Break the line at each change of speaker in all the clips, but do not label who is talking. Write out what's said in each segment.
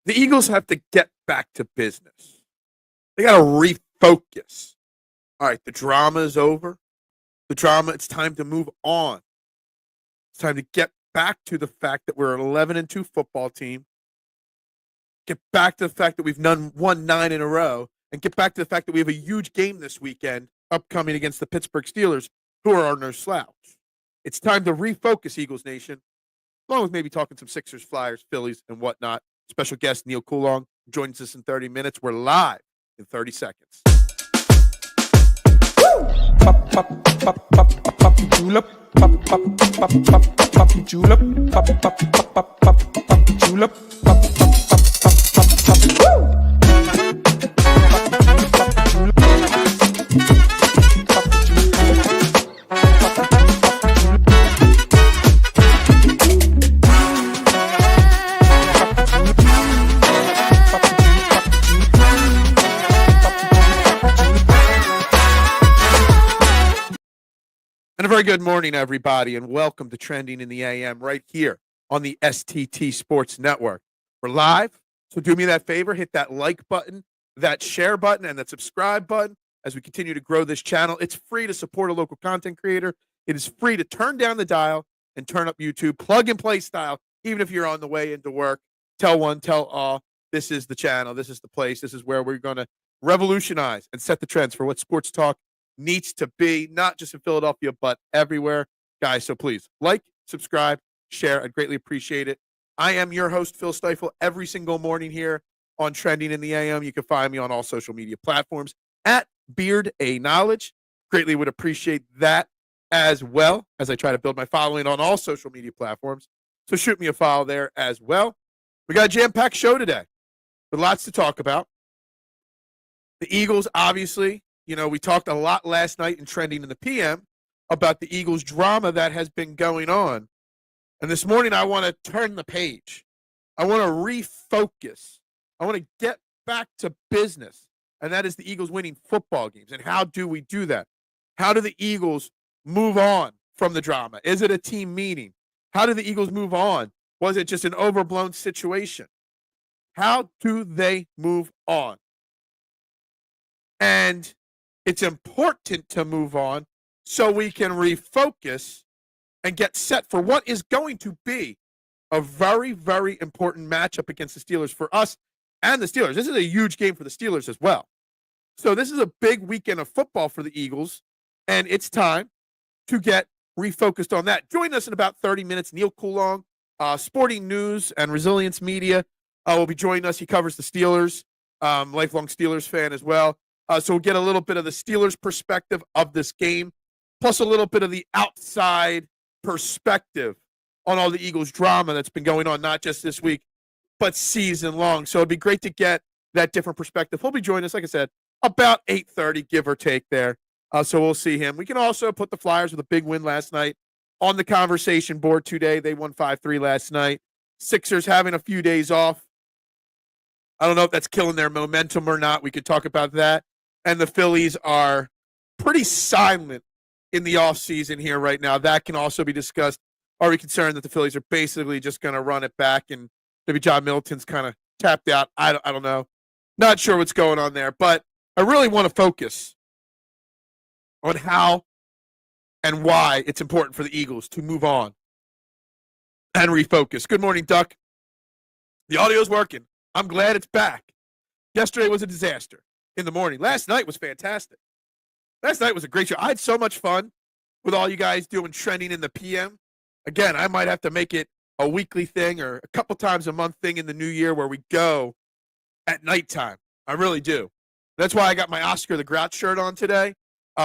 The Eagles have to get back to business. They got to refocus. All right, the drama is over. It's time to move on. It's time to get back to the fact that we're an 11-2 football team. Get back to the fact that we've won 9 in a row. And get back to the fact that we have a huge game this weekend upcoming against the Pittsburgh Steelers, who are no slouch. It's time to refocus, Eagles Nation, along with maybe talking some Sixers, Flyers, Phillies, and whatnot. Special guest Neal Coolong joins us in 30 minutes. We're live in 30 seconds.
Pop, pop, pop, pop, pop, julep. Pop, pop, pop, pop, pop, julep. Pop, pop, pop, pop, pop, julep. Pop, pop, pop, pop, pop, woo!
And a very good morning, everybody, and welcome to Trending in the AM right here on the STT Sports Network. We're live, so do me that favor, hit that like button, that share button, and that subscribe button as we continue to grow this channel. It's free to support a local content creator. It is free to turn down the dial and turn up YouTube, plug-and-play style, even if you're on the way into work. Tell one, tell all, this is the channel, this is the place, this is where we're going to revolutionize and set the trends for what sports talk needs to be, not just in Philadelphia, but everywhere. Guys, so please like, subscribe, share. I'd greatly appreciate it. I am your host, Phil Stiefel, every single morning here on Trending in the AM. You can find me on all social media platforms at Beard A Knowledge. Greatly would appreciate that as well as I try to build my following on all social media platforms. So shoot me a follow there as well. We got a jam-packed show today with lots to talk about. The Eagles, obviously, we talked a lot last night in Trending in the PM about the Eagles drama that has been going on. And this morning, I want to turn the page. I want to refocus. I want to get back to business. And that is the Eagles winning football games. And how do we do that? How do the Eagles move on from the drama? Is it a team meeting? How do the Eagles move on? Was it just an overblown situation? How do they move on? And it's important to move on so we can refocus and get set for what is going to be a very, very important matchup against the Steelers for us and the Steelers. This is a huge game for the Steelers as well. So this is a big weekend of football for the Eagles, and it's time to get refocused on that. Join us in about 30 minutes. Neal Coolong, Sporting News and Resilience Media, will be joining us. He covers the Steelers, lifelong Steelers fan as well. So we'll get a little bit of the Steelers' perspective of this game, plus a little bit of the outside perspective on all the Eagles drama that's been going on, not just this week, but season long. So it'd be great to get that different perspective. He'll be joining us, like I said, about 8:30, give or take there. So we'll see him. We can also put the Flyers with a big win last night on the conversation board today. They won 5-3 last night. Sixers having a few days off. I don't know if that's killing their momentum or not. We could talk about that. And the Phillies are pretty silent in the offseason here right now. That can also be discussed. Are we concerned that the Phillies are basically just going to run it back and maybe John Middleton's kind of tapped out? I don't know. Not sure what's going on there. But I really want to focus on how and why it's important for the Eagles to move on and refocus. Good morning, Duck. The audio's working. I'm glad it's back. Yesterday was a disaster in the morning. Last night was fantastic. Last night was a great show. I had so much fun with all you guys doing Trending in the PM. Again, I might have to make it a weekly thing or a couple times a month thing in the new year where we go at nighttime. I really do. That's why I got my Oscar the Grouch shirt on today,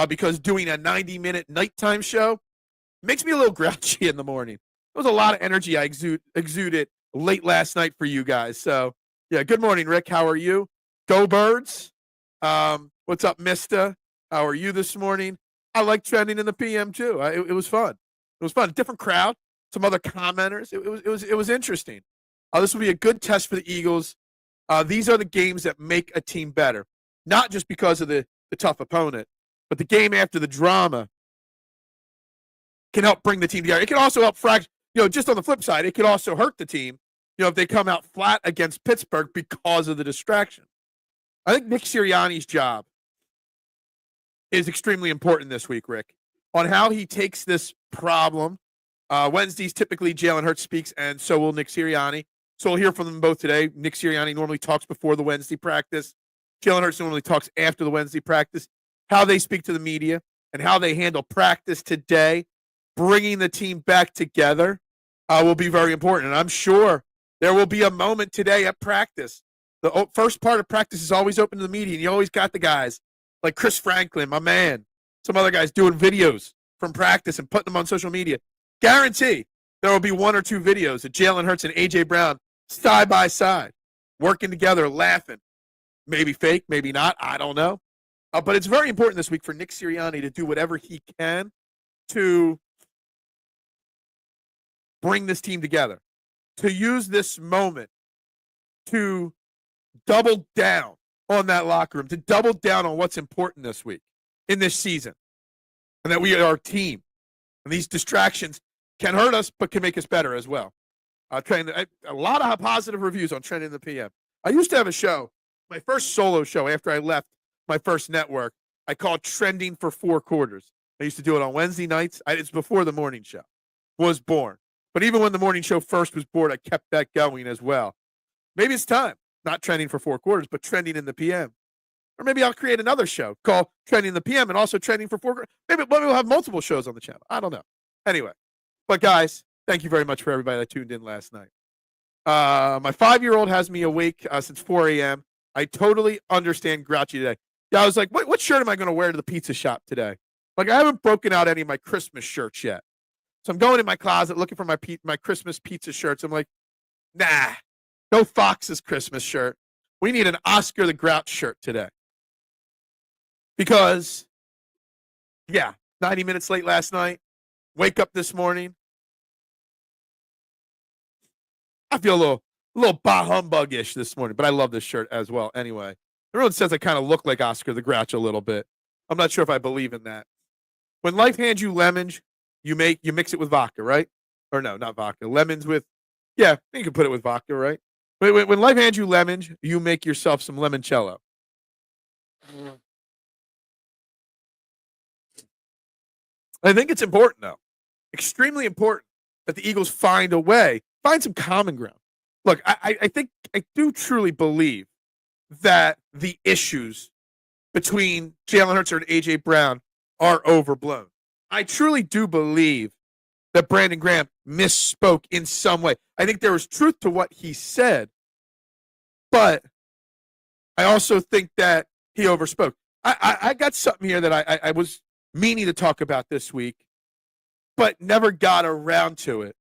because doing a 90-minute nighttime show makes me a little grouchy in the morning. There was a lot of energy I exuded late last night for you guys. So, yeah, good morning, Rick. How are you? Go Birds. What's up, Mista? How are you this morning? I like Trending in the PM too. It was fun. It was fun. Different crowd. Some other commenters. It was interesting. This will be a good test for the Eagles. These are the games that make a team better, not just because of the tough opponent, but the game after the drama can help bring the team together. It can also help just on the flip side, it could also hurt the team if they come out flat against Pittsburgh because of the distraction. I think Nick Sirianni's job is extremely important this week, Rick, on how he takes this problem. Wednesdays, typically Jalen Hurts speaks, and so will Nick Sirianni. So we'll hear from them both today. Nick Sirianni normally talks before the Wednesday practice. Jalen Hurts normally talks after the Wednesday practice. How they speak to the media and how they handle practice today, bringing the team back together, will be very important. And I'm sure there will be a moment today at practice. The first part of practice is always open to the media, and you always got the guys like Chris Franklin, my man, some other guys doing videos from practice and putting them on social media. Guarantee there will be one or two videos of Jalen Hurts and A.J. Brown side by side, working together, laughing. Maybe fake, maybe not, I don't know. But it's very important this week for Nick Sirianni to do whatever he can to bring this team together, to use this moment to double down on that locker room, to double down on what's important this week in this season, and that we are a team. And these distractions can hurt us, but can make us better as well. A lot of positive reviews on Trending the PM. I used to have a show, my first solo show after I left my first network, I called Trending for 4 Quarters. I used to do it on Wednesday nights. It's before the morning show was born. But even when the morning show first was born, I kept that going as well. Maybe it's time, not Trending for 4 Quarters, but Trending in the PM. Or maybe I'll create another show called Trending in the PM and also Trending for 4 Quarters. Maybe we'll have multiple shows on the channel. I don't know. Anyway, but guys, thank you very much for everybody that tuned in last night. My 5-year-old has me awake since 4 a.m. I totally understand grouchy today. Yeah, I was like, what shirt am I going to wear to the pizza shop today? Like, I haven't broken out any of my Christmas shirts yet. So I'm going in my closet looking for my Christmas pizza shirts. I'm like, nah, no Fox's Christmas shirt. We need an Oscar the Grouch shirt today. Because, 90 minutes late last night, wake up this morning. I feel a little bah humbug-ish this morning, but I love this shirt as well anyway. Everyone says I kind of look like Oscar the Grouch a little bit. I'm not sure if I believe in that. When life hands you lemons, you mix it with vodka, right? Or no, not vodka. Lemons with, you can put it with vodka, right? When life hands you lemons, you make yourself some limoncello. I think it's important, though. Extremely important that the Eagles find a way, find some common ground. Look, I do truly believe that the issues between Jalen Hurts and A.J. Brown are overblown. I truly do believe that Brandon Graham misspoke in some way. I think there was truth to what he said, but I also think that he overspoke. I got something here that I was meaning to talk about this week, but never got around to it.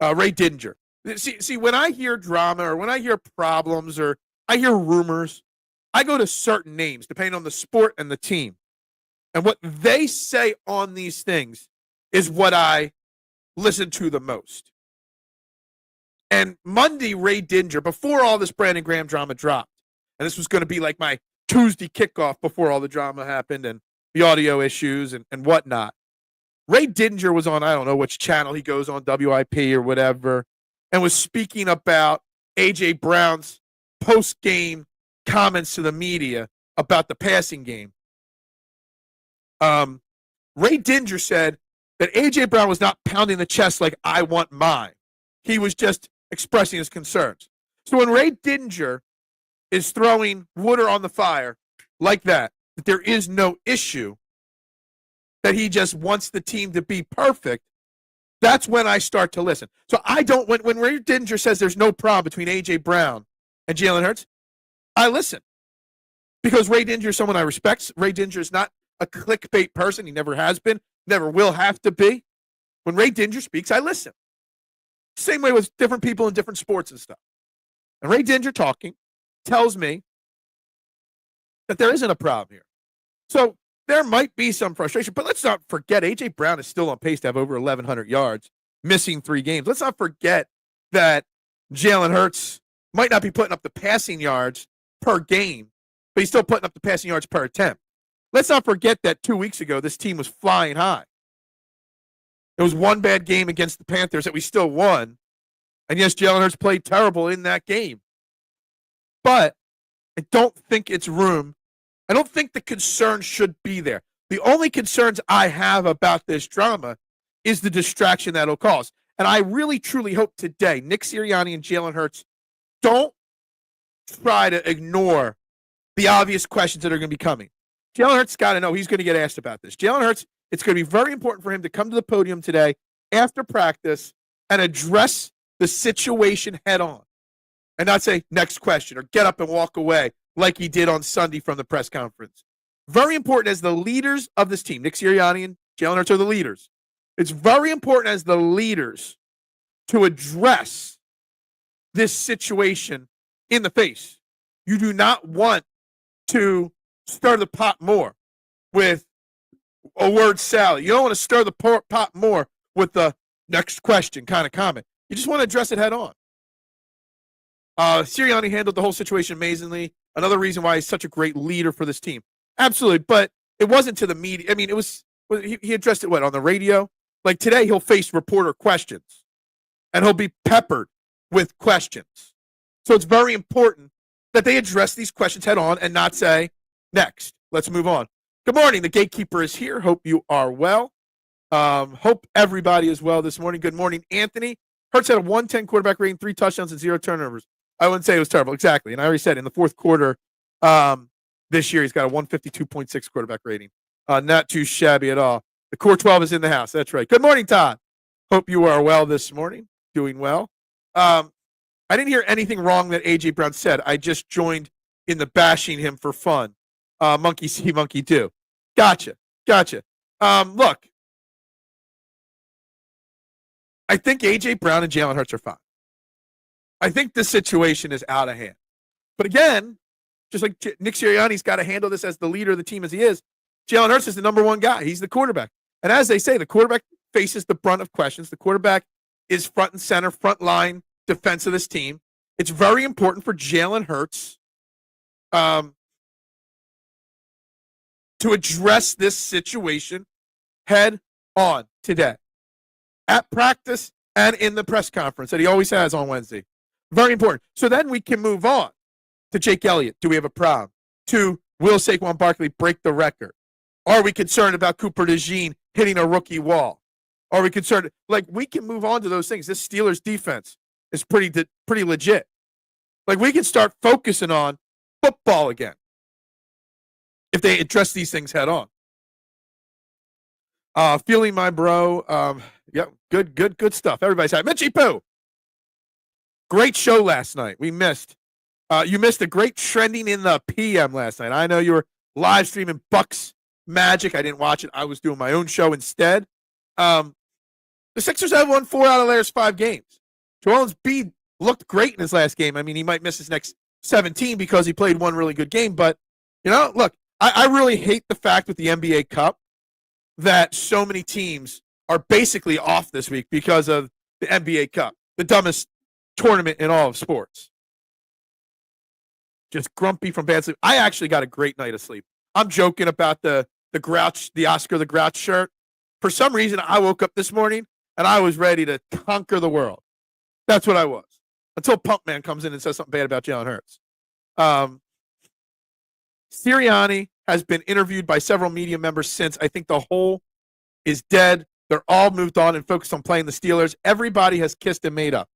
Ray Didinger. See, when I hear drama or when I hear problems or I hear rumors, I go to certain names depending on the sport and the team. And what they say on these things is what I listen to the most. And Monday, Ray Didinger, before all this Brandon Graham drama dropped, and this was going to be like my Tuesday kickoff before all the drama happened and the audio issues and whatnot. Ray Didinger was on, I don't know which channel he goes on, WIP or whatever, and was speaking about A.J. Brown's post-game comments to the media about the passing game. Ray Didinger said that A.J. Brown was not pounding the chest like I want mine. He was just expressing his concerns. So when Ray Didinger is throwing water on the fire like that there is no issue, that he just wants the team to be perfect, that's when I start to listen. So I don't, when Ray Didinger says there's no problem between A.J. Brown and Jalen Hurts, I listen. Because Ray Didinger is someone I respect. Ray Didinger is not a clickbait person. He never has been, never will have to be. When Ray Didinger speaks, I listen. Same way with different people in different sports and stuff. And Ray Didinger talking tells me that there isn't a problem here. So there might be some frustration, but let's not forget A.J. Brown is still on pace to have over 1,100 yards, missing 3 games. Let's not forget that Jalen Hurts might not be putting up the passing yards per game, but he's still putting up the passing yards per attempt. Let's not forget that 2 weeks ago, this team was flying high. It was one bad game against the Panthers that we still won, And yes, Jalen Hurts played terrible in that game. But I don't think it's room. I don't think the concern should be there. The only concerns I have about this drama is the distraction that it'll cause. And I really, truly hope today Nick Sirianni and Jalen Hurts don't try to ignore the obvious questions that are going to be coming. Jalen Hurts got to know he's going to get asked about this. Jalen Hurts, it's going to be very important for him to come to the podium today after practice and address the situation head on and not say, next question, or get up and walk away like he did on Sunday from the press conference. Very important as the leaders of this team. Nick Sirianni and Jalen Hurts are the leaders. It's very important as the leaders to address this situation in the face. You do not want to stir the pot more with a word salad. You don't want to stir the pot more with the next question kind of comment. You just want to address it head on. Sirianni handled the whole situation amazingly. Another reason why he's such a great leader for this team. Absolutely, but it wasn't to the media. I mean, he addressed it, on the radio? Like today, he'll face reporter questions, and he'll be peppered with questions. So it's very important that they address these questions head on and not say, next, let's move on. Good morning. The gatekeeper is here. Hope you are well. Hope everybody is well this morning. Good morning, Anthony. Hurts had a 110 quarterback rating, 3 touchdowns and 0 turnovers. I wouldn't say it was terrible. Exactly. And I already said in the fourth quarter this year, he's got a 152.6 quarterback rating. Not too shabby at all. The core 12 is in the house. That's right. Good morning, Todd. Hope you are well this morning. Doing well. I didn't hear anything wrong that A.J. Brown said. I just joined in the bashing him for fun. Monkey see, monkey do. Gotcha. Look, I think A.J. Brown and Jalen Hurts are fine. I think the situation is out of hand. But again, just like Nick Sirianni's got to handle this as the leader of the team as he is, Jalen Hurts is the number one guy. He's the quarterback. And as they say, the quarterback faces the brunt of questions. The quarterback is front and center, front line defense of this team. It's very important for Jalen Hurts to address this situation head on today at practice and in the press conference that he always has on Wednesday. Very important. So then we can move on to Jake Elliott. Do we have a problem? To will Saquon Barkley break the record? Are we concerned about Cooper DeJean hitting a rookie wall? Are we concerned? Like, we can move on to those things. This Steelers defense is pretty legit. Like, we can start focusing on football again if they address these things head on. Feeling my bro. Yep, good stuff. Everybody's happy. Mitchie Poo. Great show last night. We missed. You missed a great trending in the PM last night. I know you were live streaming Bucks Magic. I didn't watch it. I was doing my own show instead. The Sixers have won 4 out of their last 5 games. Joel Embiid looked great in his last game. I mean, he might miss his next 17 because he played one really good game. But, look, I really hate the fact with the NBA Cup that so many teams are basically off this week because of the NBA Cup, the dumbest tournament in all of sports. Just grumpy from bad sleep. I actually got a great night of sleep. I'm joking about the Oscar the Grouch shirt. For some reason, I woke up this morning and I was ready to conquer the world. That's what I was. Until Pump Man comes in and says something bad about Jalen Hurts. Sirianni has been interviewed by several media members since. I think the whole is dead. They're all moved on and focused on playing the Steelers. Everybody has kissed and made up.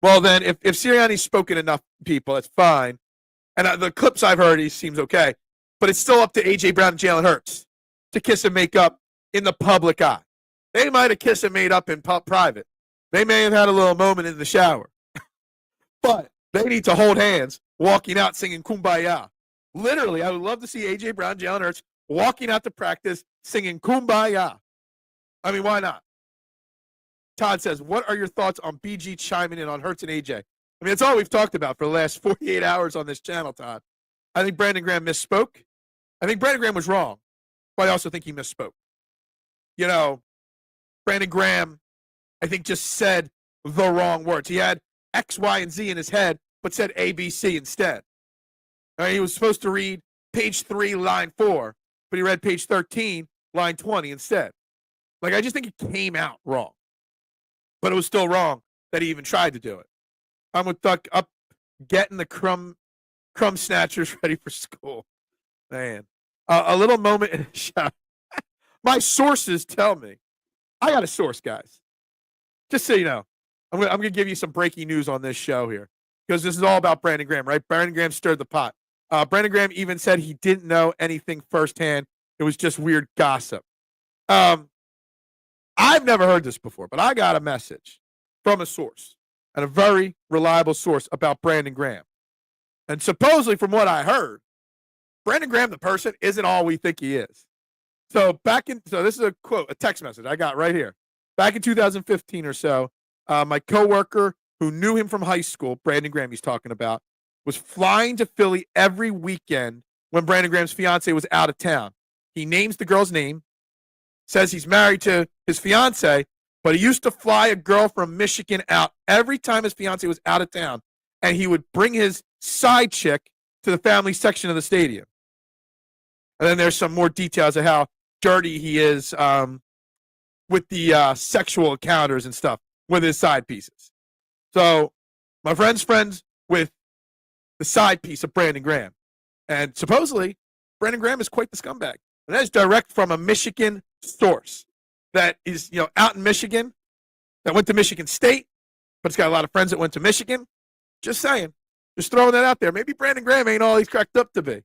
Well, then, if Sirianni's spoken enough people, that's fine. And the clips I've heard, he seems okay. But it's still up to A.J. Brown and Jalen Hurts to kiss and make up in the public eye. They might have kissed and made up in private. They may have had a little moment in the shower. But they need to hold hands walking out singing Kumbaya. Literally, I would love to see A.J. Brown, Jalen Hurts walking out to practice singing Kumbaya. I mean, why not? Todd says, what are your thoughts on BG chiming in on Hurts and A.J.? I mean, it's all we've talked about for the last 48 hours on this channel, Todd. I think Brandon Graham misspoke. I think Brandon Graham was wrong, but I also think he misspoke. Brandon Graham, I think, just said the wrong words. He had X, Y, and Z in his head, but said A, B, C instead. He was supposed to read page 3, line 4, but he read page 13, line 20 instead. I just think it came out wrong. But it was still wrong that he even tried to do it. I'm with Duck up getting the crumb snatchers ready for school. Man. A little moment in the shower. My sources tell me. I got a source, guys. Just so you know. I'm going to give you some breaking news on this show here because this is all about Brandon Graham, right? Brandon Graham stirred the pot. Brandon Graham even said he didn't know anything firsthand. It was just weird gossip. I've never heard this before, but I got a message from a source and a very reliable source about Brandon Graham. And supposedly, from what I heard, Brandon Graham, the person, isn't all we think he is. So this is a quote, a text message I got right here. Back in 2015 or so, my coworker who knew him from high school, Brandon Graham he's talking about, was flying to Philly every weekend when Brandon Graham's fiance was out of town. He names the girl's name, says he's married to his fiance, but he used to fly a girl from Michigan out every time his fiance was out of town, and he would bring his side chick to the family section of the stadium. And then there's some more details of how dirty he is with the sexual encounters and stuff with his side pieces. So my friend's friends with the side piece of Brandon Graham. And supposedly, Brandon Graham is quite the scumbag. And that's direct from a Michigan source that is, out in Michigan, that went to Michigan State, but it's got a lot of friends that went to Michigan. Just saying. Just throwing that out there. Maybe Brandon Graham ain't all he's cracked up to be.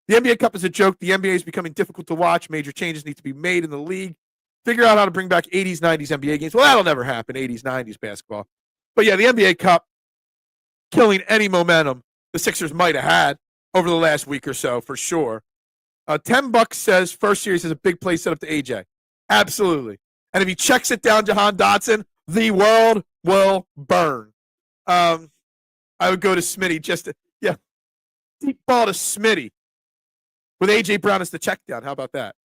The NBA Cup is a joke. The NBA is becoming difficult to watch. Major changes need to be made in the league. Figure out how to bring back 80s, 90s NBA games. Well, that'll never happen, 80s, 90s basketball. But yeah, the NBA Cup killing any momentum the Sixers might have had over the last week or so, for sure. $10 says first series is a big play set up to AJ. Absolutely. And if he checks it down Jahan Dotson, the world will burn. I would go to Smitty deep ball to Smitty with AJ Brown as the check down. How about that?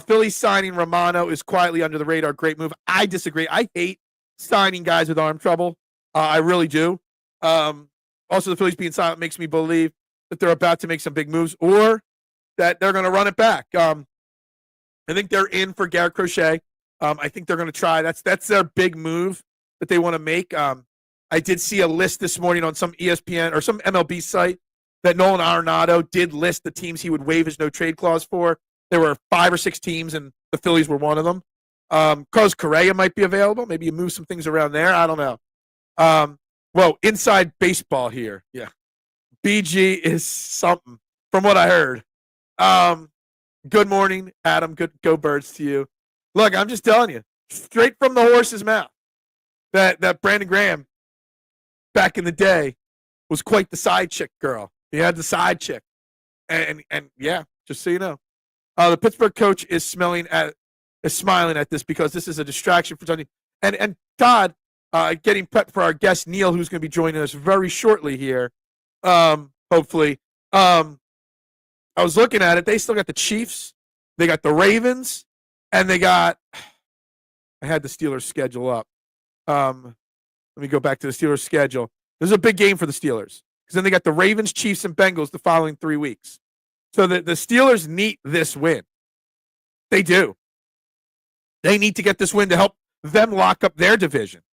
Philly signing Romano is quietly under the radar. Great move. I disagree. I hate signing guys with arm trouble. I really do. Also, the Phillies being silent makes me believe that they're about to make some big moves or that they're going to run it back. I think they're in for Garrett Crochet. I think they're going to try. That's their big move that they want to make. I did see a list this morning on some ESPN or some MLB site that Nolan Arenado did list the teams he would waive his no-trade clause for. There were 5 or 6 teams, and the Phillies were one of them. Carlos Correa might be available. Maybe you move some things around there. I don't know. Well, inside baseball here. Yeah. BG is something from what I heard. Good morning, Adam. Go Birds to you. Look, I'm just telling you, straight from the horse's mouth, that Brandon Graham back in the day was quite the side chick girl. He had the side chick. And yeah, just so you know. The Pittsburgh coach is smiling at this because this is a distraction for Sunday. And Todd, getting prepped for our guest Neal, who's going to be joining us very shortly here. Hopefully. I was looking at it. They still got the Chiefs. They got the Ravens. And they got – I had the Steelers schedule up. Let me go back to the Steelers schedule. This is a big game for the Steelers because then they got the Ravens, Chiefs, and Bengals the following 3 weeks. So the Steelers need this win. They do. They need to get this win to help them lock up their division.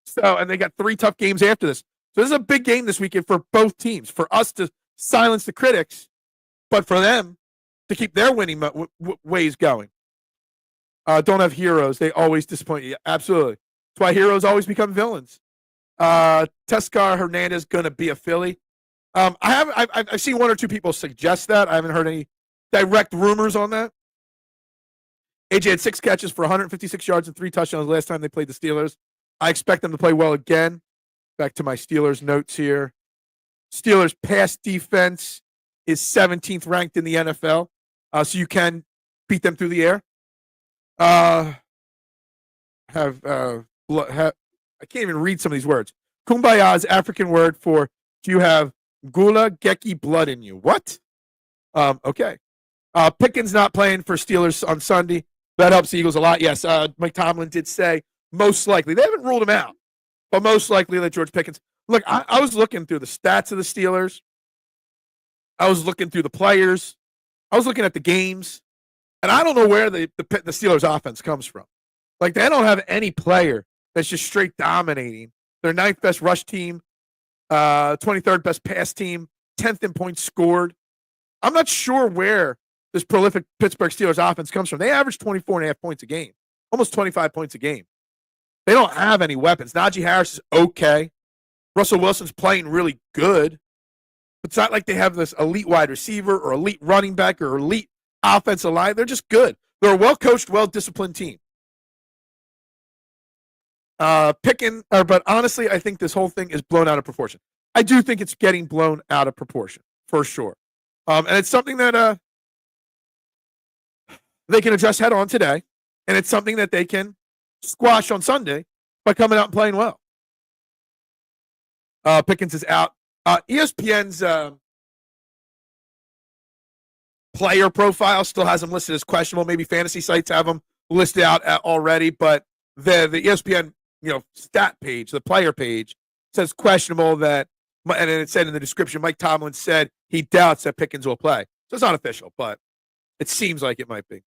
So, and they got 3 tough games after this. So this is a big game this weekend for both teams, for us to silence the critics, but for them to keep their winning ways going. Don't have heroes. They always disappoint you. Absolutely. That's why heroes always become villains. Tescar Hernandez going to be a Philly. I've seen 1 or 2 people suggest that. I haven't heard any direct rumors on that. AJ had 6 catches for 156 yards and 3 touchdowns last time they played the Steelers. I expect them to play well again. Back to my Steelers notes here. Steelers pass defense is 17th ranked in the NFL, so you can beat them through the air. I can't even read some of these words. Kumbaya is African word for do you have gula geki blood in you? What? Okay. Pickens not playing for Steelers on Sunday. That helps the Eagles a lot. Yes, Mike Tomlin did say most likely. They haven't ruled him out, but most likely that George Pickens. Look, I was looking through the stats of the Steelers. I was looking through the players. I was looking at the games. And I don't know where the Steelers offense comes from. Like, they don't have any player that's just straight dominating Their 9th best rush team, 23rd best pass team, 10th in points scored. I'm not sure where this prolific Pittsburgh Steelers offense comes from. They average 24.5 points a game, almost 25 points a game. They don't have any weapons. Najee Harris is okay. Russell Wilson's playing really good. It's not like they have this elite wide receiver or elite running back or elite offensive line. They're just good. They're a well-coached, well-disciplined team. But honestly, I think this whole thing is blown out of proportion. I do think it's getting blown out of proportion, for sure. And it's something that they can address head on today, and it's something that they can squash on Sunday by coming out and playing well. Pickens is out. ESPN's player profile still has him listed as questionable. Maybe fantasy sites have him listed out already, but the ESPN stat page, the player page, says questionable. That, and it said in the description, Mike Tomlin said he doubts that Pickens will play. So it's not official, but it seems like it might be.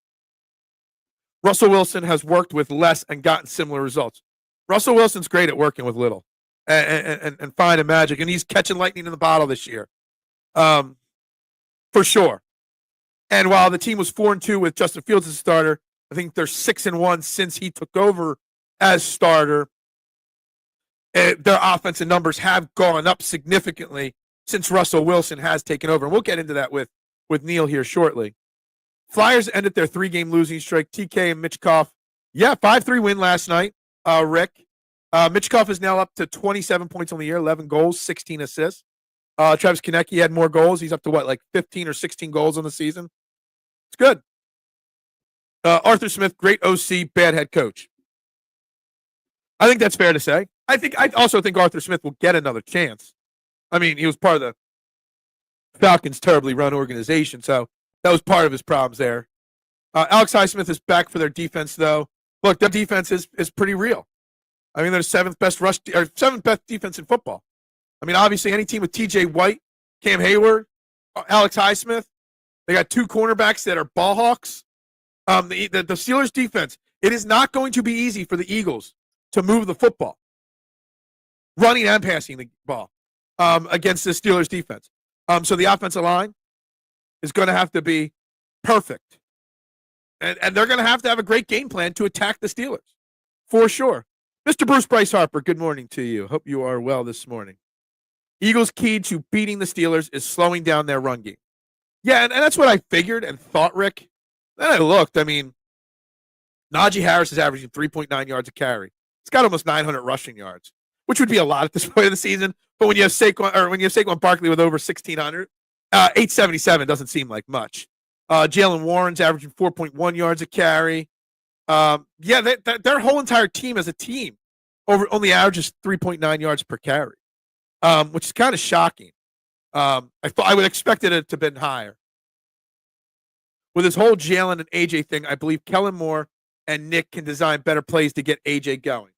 Russell Wilson has worked with less and gotten similar results. Russell Wilson's great at working with little and finding magic, and he's catching lightning in the bottle this year, for sure. And while the team was 4-2 with Justin Fields as a starter, I think they're 6-1 since he took over as starter. Their offensive numbers have gone up significantly since Russell Wilson has taken over, and we'll get into that with Neal here shortly. Flyers ended their 3-game losing streak. TK and Mitchkoff, 5-3 win last night. Rick, Mitchkoff is now up to 27 points on the year, 11 goals, 16 assists. Travis Konecny had more goals. He's up to 15 or 16 goals on the season. It's good. Arthur Smith, great OC, bad head coach. I think that's fair to say. I also think Arthur Smith will get another chance. I mean, he was part of the Falcons' terribly run organization, so that was part of his problems there. Alex Highsmith is back for their defense, though. Look, their defense is pretty real. I mean, they're seventh best defense in football. I mean, obviously, any team with T.J. White, Cam Hayward, Alex Highsmith, they got 2 cornerbacks that are ball hawks. The Steelers' defense, it is not going to be easy for the Eagles to move the football, running and passing the ball, against the Steelers' defense. So the offensive line is going to have to be perfect. And they're going to have a great game plan to attack the Steelers, for sure. Mr. Bruce Bryce Harper, good morning to you. Hope you are well this morning. Eagles' key to beating the Steelers is slowing down their run game. Yeah, and that's what I figured and thought, Rick. Then I looked. I mean, Najee Harris is averaging 3.9 yards a carry. He's got almost 900 rushing yards, which would be a lot at this point of the season. But when you have Saquon Barkley with over 1,600, 877 doesn't seem like much. Jalen Warren's averaging 4.1 yards a carry. Their whole entire team as a team only averages 3.9 yards per carry, which is kind of shocking. I would expect it to have been higher. With this whole Jalen and AJ thing, I believe Kellen Moore and Nick can design better plays to get AJ going.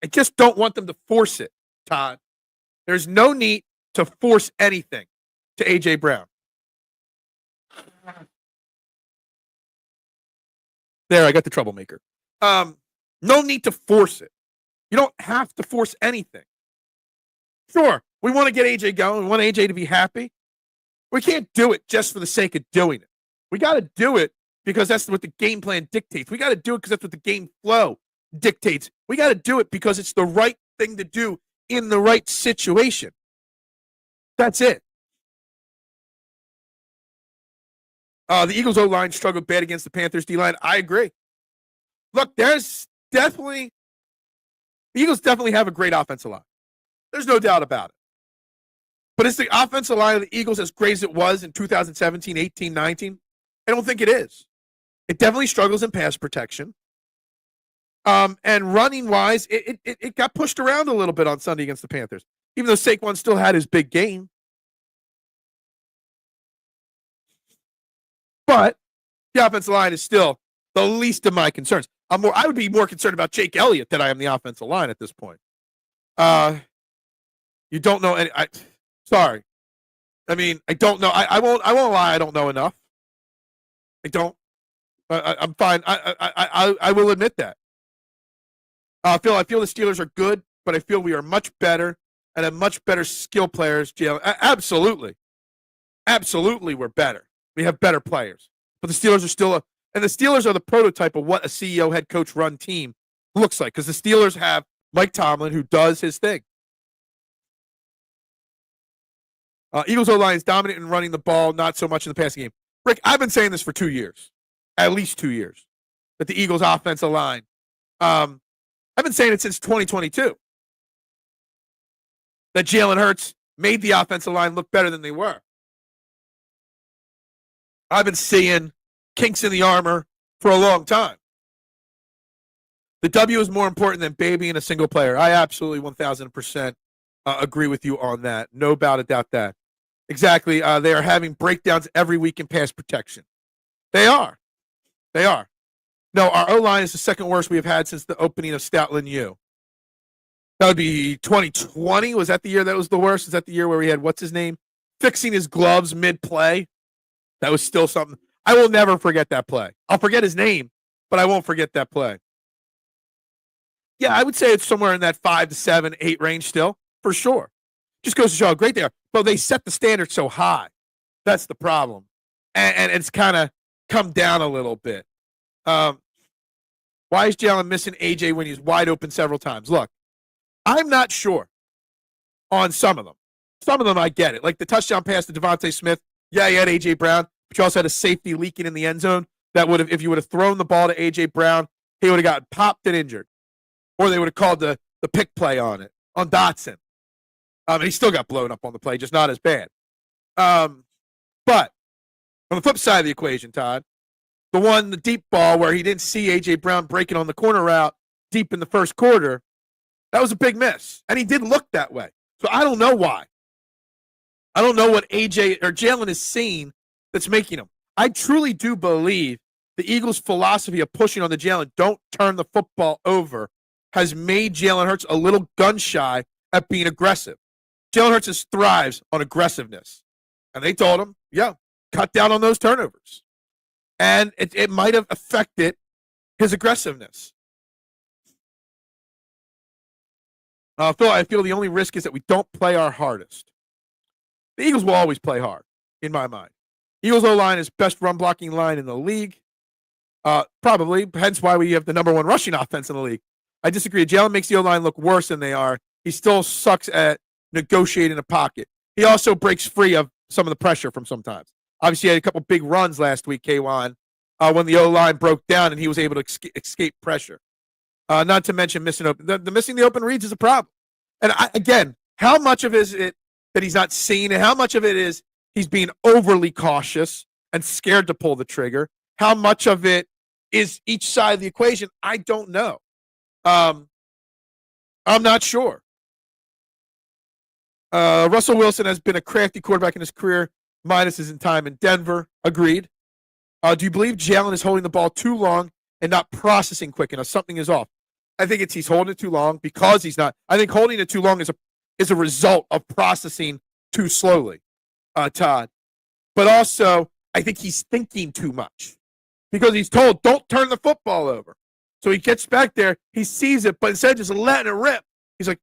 I just don't want them to force it, Todd. There's no need to force anything to AJ Brown. There, I got the troublemaker. No need to force it. You don't have to force anything. Sure, we want to get AJ going. We want AJ to be happy. We can't do it just for the sake of doing it. We got to do it because that's what the game plan dictates. We got to do it because that's what the game flow dictates. We got to do it because it's the right thing to do in the right situation. That's it. The Eagles' O-line struggled bad against the Panthers' D-line. I agree. Look, the Eagles definitely have a great offensive line. There's no doubt about it. But is the offensive line of the Eagles as great as it was in 2017, 18, 19? I don't think it is. It definitely struggles in pass protection. And running-wise, it got pushed around a little bit on Sunday against the Panthers, even though Saquon still had his big game. But the offensive line is still the least of my concerns. I would be more concerned about Jake Elliott than I am the offensive line at this point. You don't know any. Sorry. I mean, I don't know. I won't lie. I don't know enough. I don't. I'm fine. I will admit that. I feel the Steelers are good, but I feel we are much better and have much better skill players. Absolutely. Absolutely, we're better. We have better players. But the Steelers are still and the Steelers are the prototype of what a CEO, head coach run team looks like, because the Steelers have Mike Tomlin, who does his thing. Eagles O-line is dominant in running the ball, not so much in the passing game. Rick, I've been saying this for 2 years, at least 2 years, that the Eagles' offensive line. I've been saying it since 2022, that Jalen Hurts made the offensive line look better than they were. I've been seeing kinks in the armor for a long time. The W is more important than babying a single player. I absolutely 1,000% agree with you on that. No doubt that. Exactly. They are having breakdowns every week in pass protection. They are. No, our O-line is the second worst we have had since the opening of Stoutland U. That would be 2020. Was that the year that was the worst? Is that the year where we had, what's his name, fixing his gloves mid-play? That was still something. I will never forget that play. I'll forget his name, but I won't forget that play. Yeah, I would say it's somewhere in that 5 to 7, 8 range still, for sure. Just goes to show how great they are. But they set the standard so high. That's the problem. And it's kind of come down a little bit. Why is Jalen missing AJ when he's wide open several times? Look, I'm not sure on some of them. Some of them I get it. Like the touchdown pass to Devontae Smith. Yeah, you had AJ Brown, but you also had a safety leaking in the end zone that would have, if you would have thrown the ball to AJ Brown, he would have gotten popped and injured. Or they would have called the pick play on it, on Dotson. And he still got blown up on the play, just not as bad. But on the flip side of the equation, Todd, the deep ball where he didn't see A.J. Brown breaking on the corner route deep in the first quarter, that was a big miss. And he did look that way. So I don't know why. I don't know what A.J. or Jalen is seeing that's making him. I truly do believe the Eagles' philosophy of pushing on the Jalen, don't turn the football over, has made Jalen Hurts a little gun-shy at being aggressive. Jalen Hurts thrives on aggressiveness. And they told him, yeah, cut down on those turnovers. And it might have affected his aggressiveness. Phil, I feel the only risk is that we don't play our hardest. The Eagles will always play hard, in my mind. Eagles O-line is best run-blocking line in the league. Probably, hence why we have the number one rushing offense in the league. I disagree. Jalen makes the O-line look worse than they are. He still sucks at negotiating a pocket. He also breaks free of some of the pressure from sometimes. Obviously, he had a couple big runs last week, K1, when the O-line broke down and he was able to escape pressure. Not to mention missing open. The missing the open reads is a problem. And again, how much of it is it that he's not seeing, and how much of it is he's being overly cautious and scared to pull the trigger? How much of it is each side of the equation? I don't know. I'm not sure. Russell Wilson has been a crafty quarterback in his career, minus his time in Denver. Agreed. Do you believe Jalen is holding the ball too long and not processing quick enough? Something is off. I think he's holding it too long because he's not. I think holding it too long is a result of processing too slowly, Todd. But also, I think he's thinking too much because he's told, don't turn the football over. So he gets back there, he sees it, but instead of just letting it rip, he's like,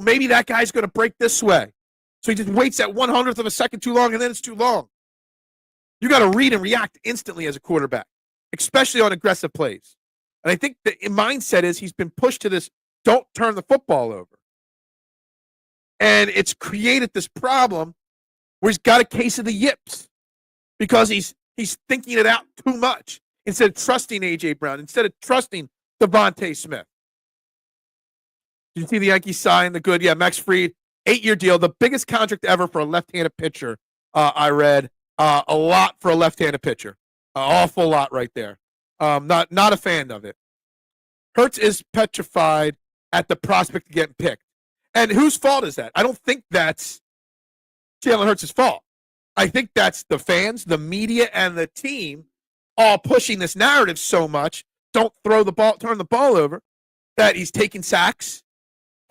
maybe that guy's going to break this way. So he just waits that 1/100th of a second too long, and then it's too long. You got to read and react instantly as a quarterback, especially on aggressive plays. And I think the mindset is he's been pushed to this, don't turn the football over. And it's created this problem where he's got a case of the yips because he's thinking it out too much instead of trusting A.J. Brown, instead of trusting Devontae Smith. Did you see the Yankees sign the good? Yeah, Max Fried, 8-year deal, the biggest contract ever for a left-handed pitcher. I read a lot for a left-handed pitcher, an awful lot right there. Not a fan of it. Hurts is petrified at the prospect of getting picked. And whose fault is that? I don't think that's Jalen Hurts' fault. I think that's the fans, the media, and the team all pushing this narrative so much. Don't throw the ball, turn the ball over, that he's taking sacks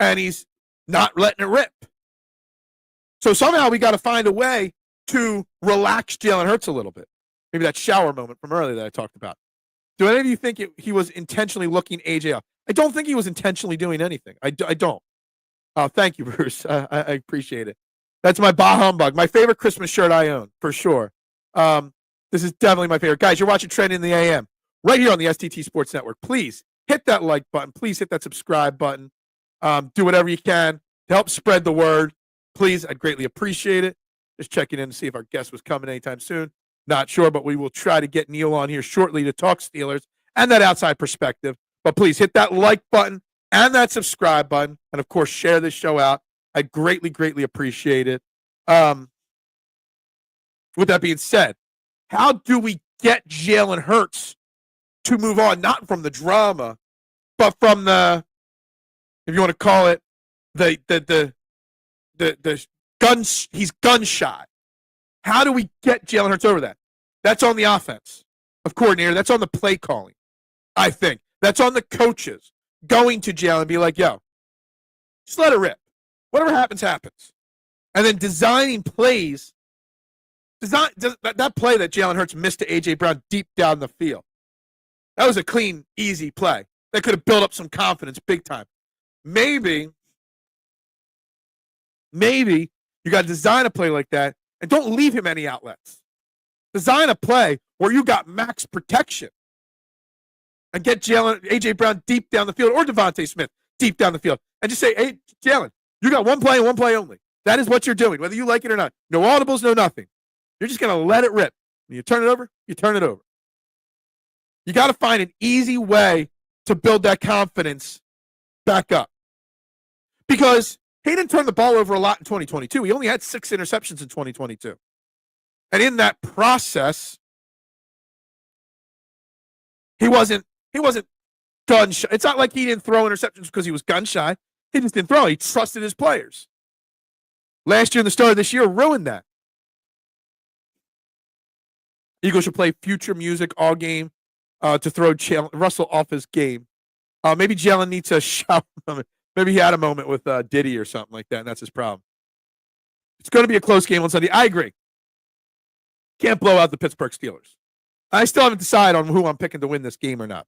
and he's not letting it rip. So somehow we got to find a way to relax Jalen Hurts a little bit. Maybe that shower moment from earlier that I talked about. Do any of you think he was intentionally looking AJ up? I don't think he was intentionally doing anything. I don't. Thank you, Bruce. I appreciate it. That's my Bah Humbug, my favorite Christmas shirt I own, for sure. This is definitely my favorite. Guys, you're watching Trend in the AM right here on the STT Sports Network. Please hit that like button. Please hit that subscribe button. Do whatever you can to help spread the word. Please, I'd greatly appreciate it. Just checking in to see if our guest was coming anytime soon. Not sure, but we will try to get Neal on here shortly to talk Steelers and that outside perspective. But please hit that like button and that subscribe button. And, of course, share this show out. I greatly, greatly appreciate it. With that being said, how do we get Jalen Hurts to move on, not from the drama, but from the, if you want to call it, the guns, he's gun shy. How do we get Jalen Hurts over that? That's on the offense of coordinator. That's on the play calling, I think. That's on the coaches going to Jalen and be like, yo, just let it rip. Whatever happens, happens. And then designing plays. That play that Jalen Hurts missed to A.J. Brown deep down the field. That was a clean, easy play. That could have built up some confidence big time. Maybe you got to design a play like that and don't leave him any outlets. Design a play where you got max protection and get A.J. Brown deep down the field or Devontae Smith deep down the field and just say, hey, Jalen, you got one play and one play only. That is what you're doing, whether you like it or not. No audibles, no nothing. You're just going to let it rip. When you turn it over, you turn it over. You got to find an easy way to build that confidence back up. Because he didn't turn the ball over a lot in 2022. He only had 6 interceptions in 2022. And in that process, he wasn't gun shy. It's not like he didn't throw interceptions because he was gun shy. He just didn't throw. He trusted his players. Last year and the start of this year ruined that. Eagles should play future music all game to throw Russell off his game. Maybe Jalen needs a shower moment. Maybe he had a moment with Diddy or something like that, and that's his problem. It's going to be a close game on Sunday. I agree. Can't blow out the Pittsburgh Steelers. I still haven't decided on who I'm picking to win this game or not.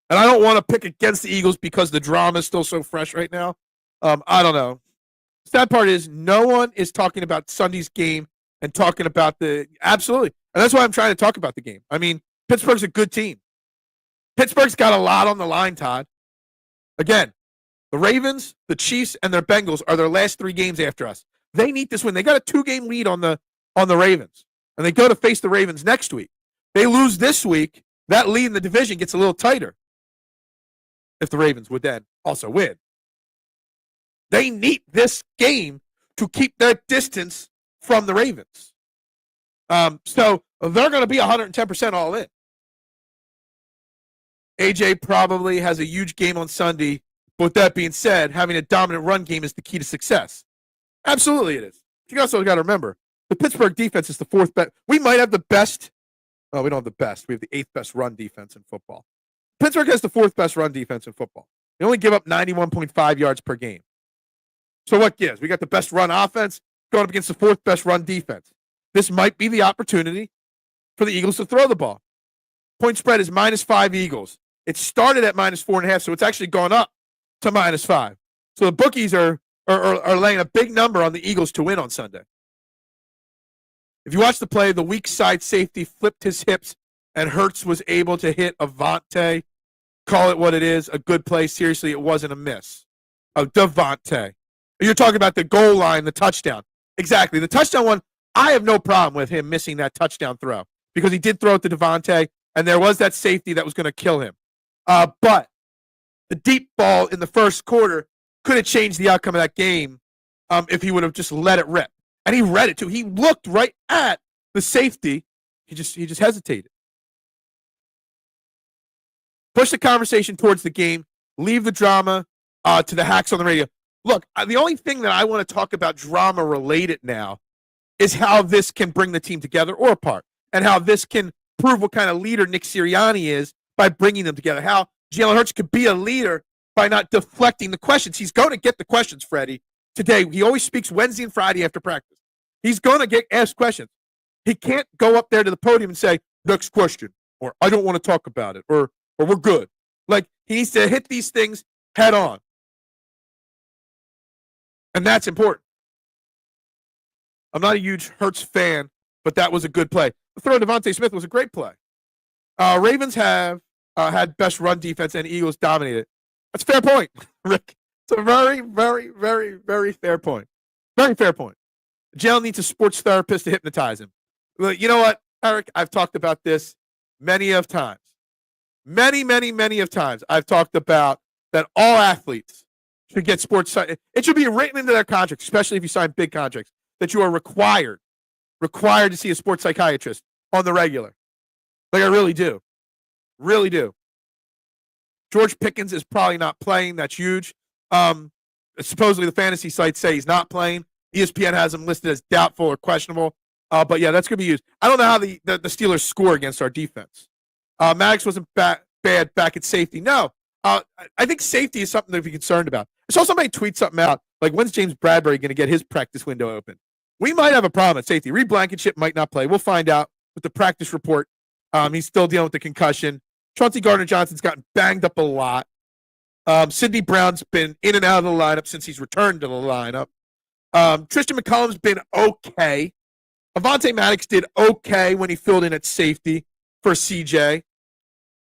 And I don't want to pick against the Eagles because the drama is still so fresh right now. I don't know. Sad part is no one is talking about Sunday's game and talking about absolutely. And that's why I'm trying to talk about the game. I mean, Pittsburgh's a good team. Pittsburgh's got a lot on the line, Todd. Again, the Ravens, the Chiefs, and their Bengals are their last 3 games after us. They need this win. They got a 2-game lead on the Ravens. And they go to face the Ravens next week. They lose this week. That lead in the division gets a little tighter. If the Ravens would then also win. They need this game to keep their distance from the Ravens. So they're going to be 110% all in. AJ probably has a huge game on Sunday. But with that being said, having a dominant run game is the key to success. Absolutely it is. You also got to remember, the Pittsburgh defense is the 4th best. We might have the best. Oh, we don't have the best. We have the 8th best run defense in football. Pittsburgh has the 4th best run defense in football. They only give up 91.5 yards per game. So what gives? We got the best run offense going up against the 4th best run defense. This might be the opportunity for the Eagles to throw the ball. Point spread is -5 Eagles. It started at -4.5, so it's actually gone up to -5. So the bookies are laying a big number on the Eagles to win on Sunday. If you watch the play, the weak side safety flipped his hips, and Hurts was able to hit Avante. Call it what it is, a good play. Seriously, it wasn't a miss. Devontae. You're talking about the goal line, the touchdown. Exactly. The touchdown one, I have no problem with him missing that touchdown throw because he did throw it to Devontae, and there was that safety that was going to kill him. But the deep ball in the first quarter could have changed the outcome of that game if he would have just let it rip. And he read it, too. He looked right at the safety. He just hesitated. Push the conversation towards the game. Leave the drama to the hacks on the radio. Look, the only thing that I want to talk about drama-related now is how this can bring the team together or apart, and how this can prove what kind of leader Nick Sirianni is by bringing them together, how Jalen Hurts could be a leader by not deflecting the questions. He's going to get the questions, Freddie, today. He always speaks Wednesday and Friday after practice. He's going to get asked questions. He can't go up there to the podium and say, next question, or I don't want to talk about it, or we're good. Like, he needs to hit these things head on. And that's important. I'm not a huge Hurts fan, but that was a good play. The throw to Devontae Smith was a great play. Ravens have had best run defense, and Eagles dominated. That's a fair point, Rick. It's a very, very, very, very fair point. Very fair point. Jalen needs a sports therapist to hypnotize him. Well, you know what, Eric? I've talked about this many of times. Many, many, many of times. I've talked about that all athletes should get sports. It should be written into their contracts, especially if you sign big contracts, that you are required to see a sports psychiatrist on the regular. Like, I really do. Really do. George Pickens is probably not playing. That's huge. Supposedly the fantasy sites say he's not playing. ESPN has him listed as doubtful or questionable. But yeah, that's going to be used. I don't know how the Steelers score against our defense. Maddox wasn't bad back at safety. No. I think safety is something to be concerned about. I saw somebody tweet something out, like, when's James Bradbury going to get his practice window open? We might have a problem at safety. Reed Blankenship might not play. We'll find out with the practice report. He's still dealing with the concussion. Chauncey Gardner-Johnson's gotten banged up a lot. Sidney Brown's been in and out of the lineup since he's returned to the lineup. Tristan McCollum's been okay. Avonte Maddox did okay when he filled in at safety for CJ.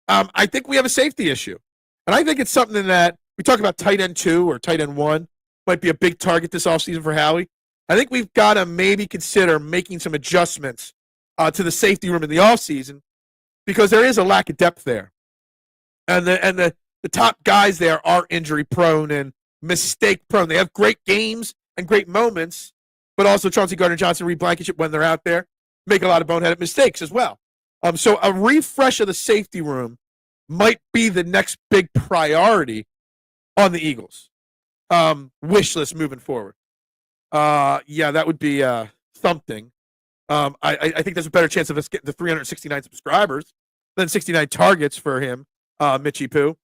I think we have a safety issue. And I think it's something that we talk about tight end 2 or tight end 1 might be a big target this offseason for Howie. I think we've got to maybe consider making some adjustments to the safety room in the offseason because there is a lack of depth there. And the top guys there are injury prone and mistake prone. They have great games and great moments, but also Chauncey Gardner-Johnson, Reed Blankenship, when they're out there, make a lot of boneheaded mistakes as well. So a refresh of the safety room might be the next big priority on the Eagles. Wish list moving forward. Yeah, that would be something. I think there's a better chance of us getting to 369 subscribers than 69 targets for him, Mitchie Poo.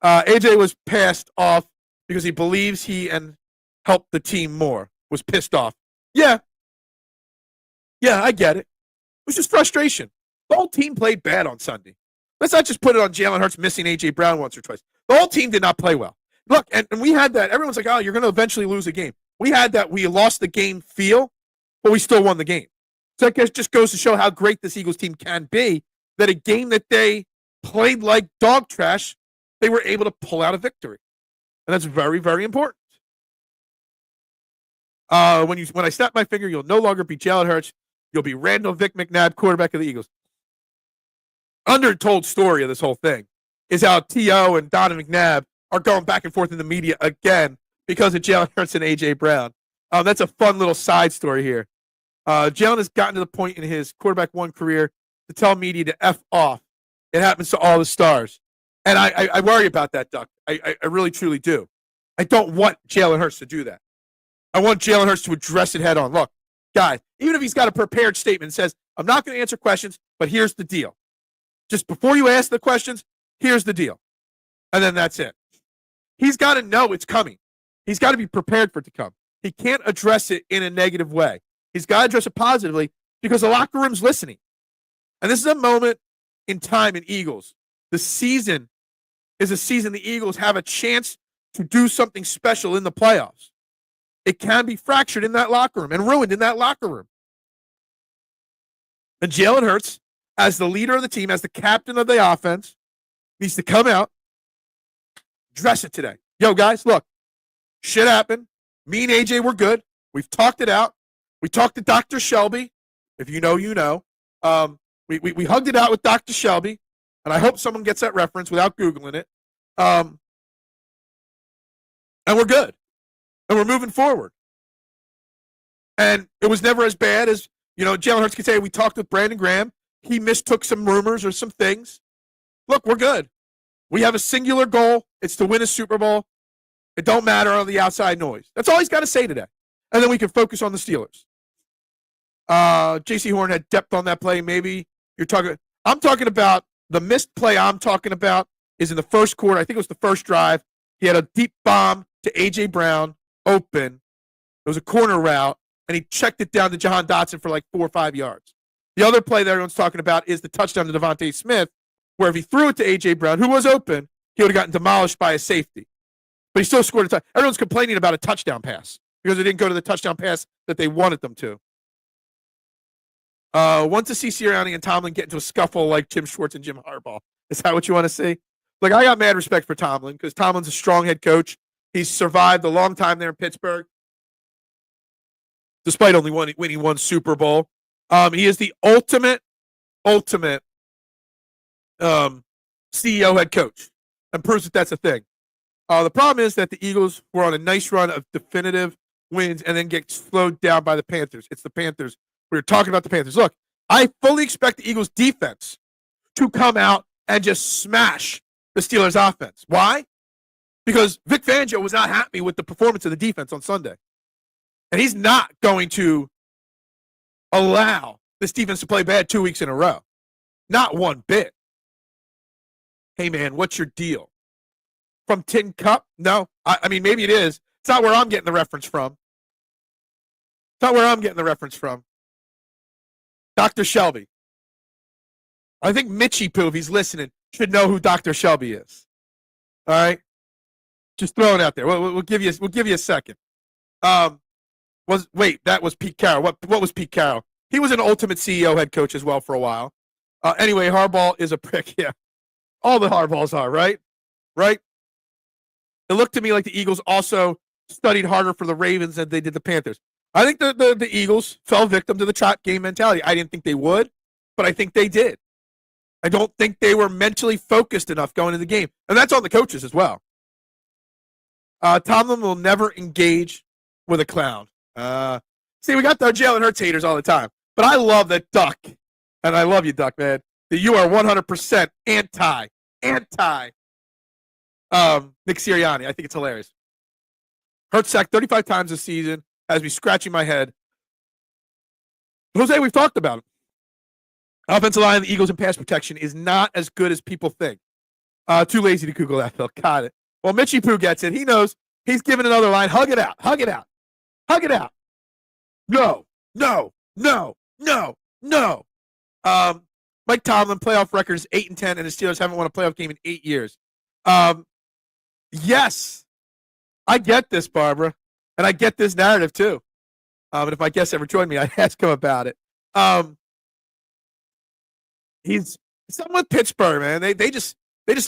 AJ was passed off because he believes he and helped the team more. Was pissed off. Yeah, I get it. It was just frustration. The whole team played bad on Sunday. Let's not just put it on Jalen Hurts missing A.J. Brown once or twice. The whole team did not play well. Look, and we had that. Everyone's like, oh, you're going to eventually lose a game. We had that we lost the game feel, but we still won the game. So that just goes to show how great this Eagles team can be, that a game that they played like dog trash, they were able to pull out a victory. And that's very, very important. When I snap my finger, you'll no longer be Jalen Hurts. You'll be Randall Vic McNabb, quarterback of the Eagles. Undertold story of this whole thing is how T.O. and Donovan McNabb are going back and forth in the media again because of Jalen Hurts and A.J. Brown. That's a fun little side story here. Jalen has gotten to the point in his quarterback 1 career to tell media to F off. It happens to all the stars. And I worry about that, Duck. I really, truly do. I don't want Jalen Hurts to do that. I want Jalen Hurts to address it head on. Look, guys, even if he's got a prepared statement that says, I'm not going to answer questions, but here's the deal. Just before you ask the questions, here's the deal. And then that's it. He's got to know it's coming. He's got to be prepared for it to come. He can't address it in a negative way. He's got to address it positively because the locker room's listening. And this is a moment in time in Eagles. The season is a season the Eagles have a chance to do something special in the playoffs. It can be fractured in that locker room and ruined in that locker room. And Jalen Hurts, as the leader of the team, as the captain of the offense, needs to come out, address it today. Yo, guys, look, shit happened. Me and AJ were good. We've talked it out. We talked to Dr. Shelby. If you know, you know. We hugged it out with Dr. Shelby, and I hope someone gets that reference without Googling it. And we're good. And we're moving forward. And it was never as bad as, Jalen Hurts could say, we talked with Brandon Graham. He mistook some rumors or some things. Look, we're good. We have a singular goal. It's to win a Super Bowl. It don't matter on the outside noise. That's all he's got to say today. And then we can focus on the Steelers. J.C. Horn had depth on that play. Maybe I'm talking about the missed play I'm talking about is in the first quarter. I think it was the first drive. He had a deep bomb to A.J. Brown, open. It was a corner route, and he checked it down to Jahan Dotson for like 4 or 5 yards. The other play that everyone's talking about is the touchdown to Devontae Smith, where if he threw it to A.J. Brown, who was open, he would have gotten demolished by a safety. But he still scored a touchdown. Everyone's complaining about a touchdown pass because they didn't go to the touchdown pass that they wanted them to. Want to see Sirianni and Tomlin get into a scuffle like Jim Schwartz and Jim Harbaugh. Is that what you want to see? Like, I got mad respect for Tomlin because Tomlin's a strong head coach. He's survived a long time there in Pittsburgh, despite only winning one Super Bowl. He is the ultimate CEO head coach and proves that that's a thing. The problem is that the Eagles were on a nice run of definitive wins and then get slowed down by the Panthers. It's the Panthers. We were talking about the Panthers. Look, I fully expect the Eagles defense to come out and just smash the Steelers offense. Why? Because Vic Fangio was not happy with the performance of the defense on Sunday. And he's not going to allow this defense to play bad 2 weeks in a row. Not one bit. Hey, man, what's your deal? From Tin Cup? No. I mean, maybe it is. It's not where I'm getting the reference from. It's not where I'm getting the reference from. Dr. Shelby. I think Mitchie Poo, if he's listening, should know who Dr. Shelby is. All right? Just throw it out there. We'll give you a second. That was Pete Carroll. What was Pete Carroll? He was an ultimate CEO head coach as well for a while. Anyway, Harbaugh is a prick. Yeah. All the Harbaughs are, right? Right? It looked to me like the Eagles also studied harder for the Ravens than they did the Panthers. I think the Eagles fell victim to the trap game mentality. I didn't think they would, but I think they did. I don't think they were mentally focused enough going into the game. And that's on the coaches as well. Tomlin will never engage with a clown. See, we got the Jalen Hurts haters all the time. But I love that Duck, and I love you, Duck, man, that you are 100% anti Nick Sirianni. I think it's hilarious. Hurts sacked 35 times this season, has me scratching my head. Jose, we've talked about him. Offensive line of the Eagles in pass protection is not as good as people think. Too lazy to Google that, Phil. Got it. Well, Mitchie Poo gets it. He knows. He's giving another line. Hug it out. Hug it out. Hug it out. No. No. No. No. No. Mike Tomlin, playoff record is 8-10, and the Steelers haven't won a playoff game in 8 years. Yes. I get this, Barbara. And I get this narrative, too. And if my guests ever join me, I'd ask him about it. He's something with Pittsburgh, man. They just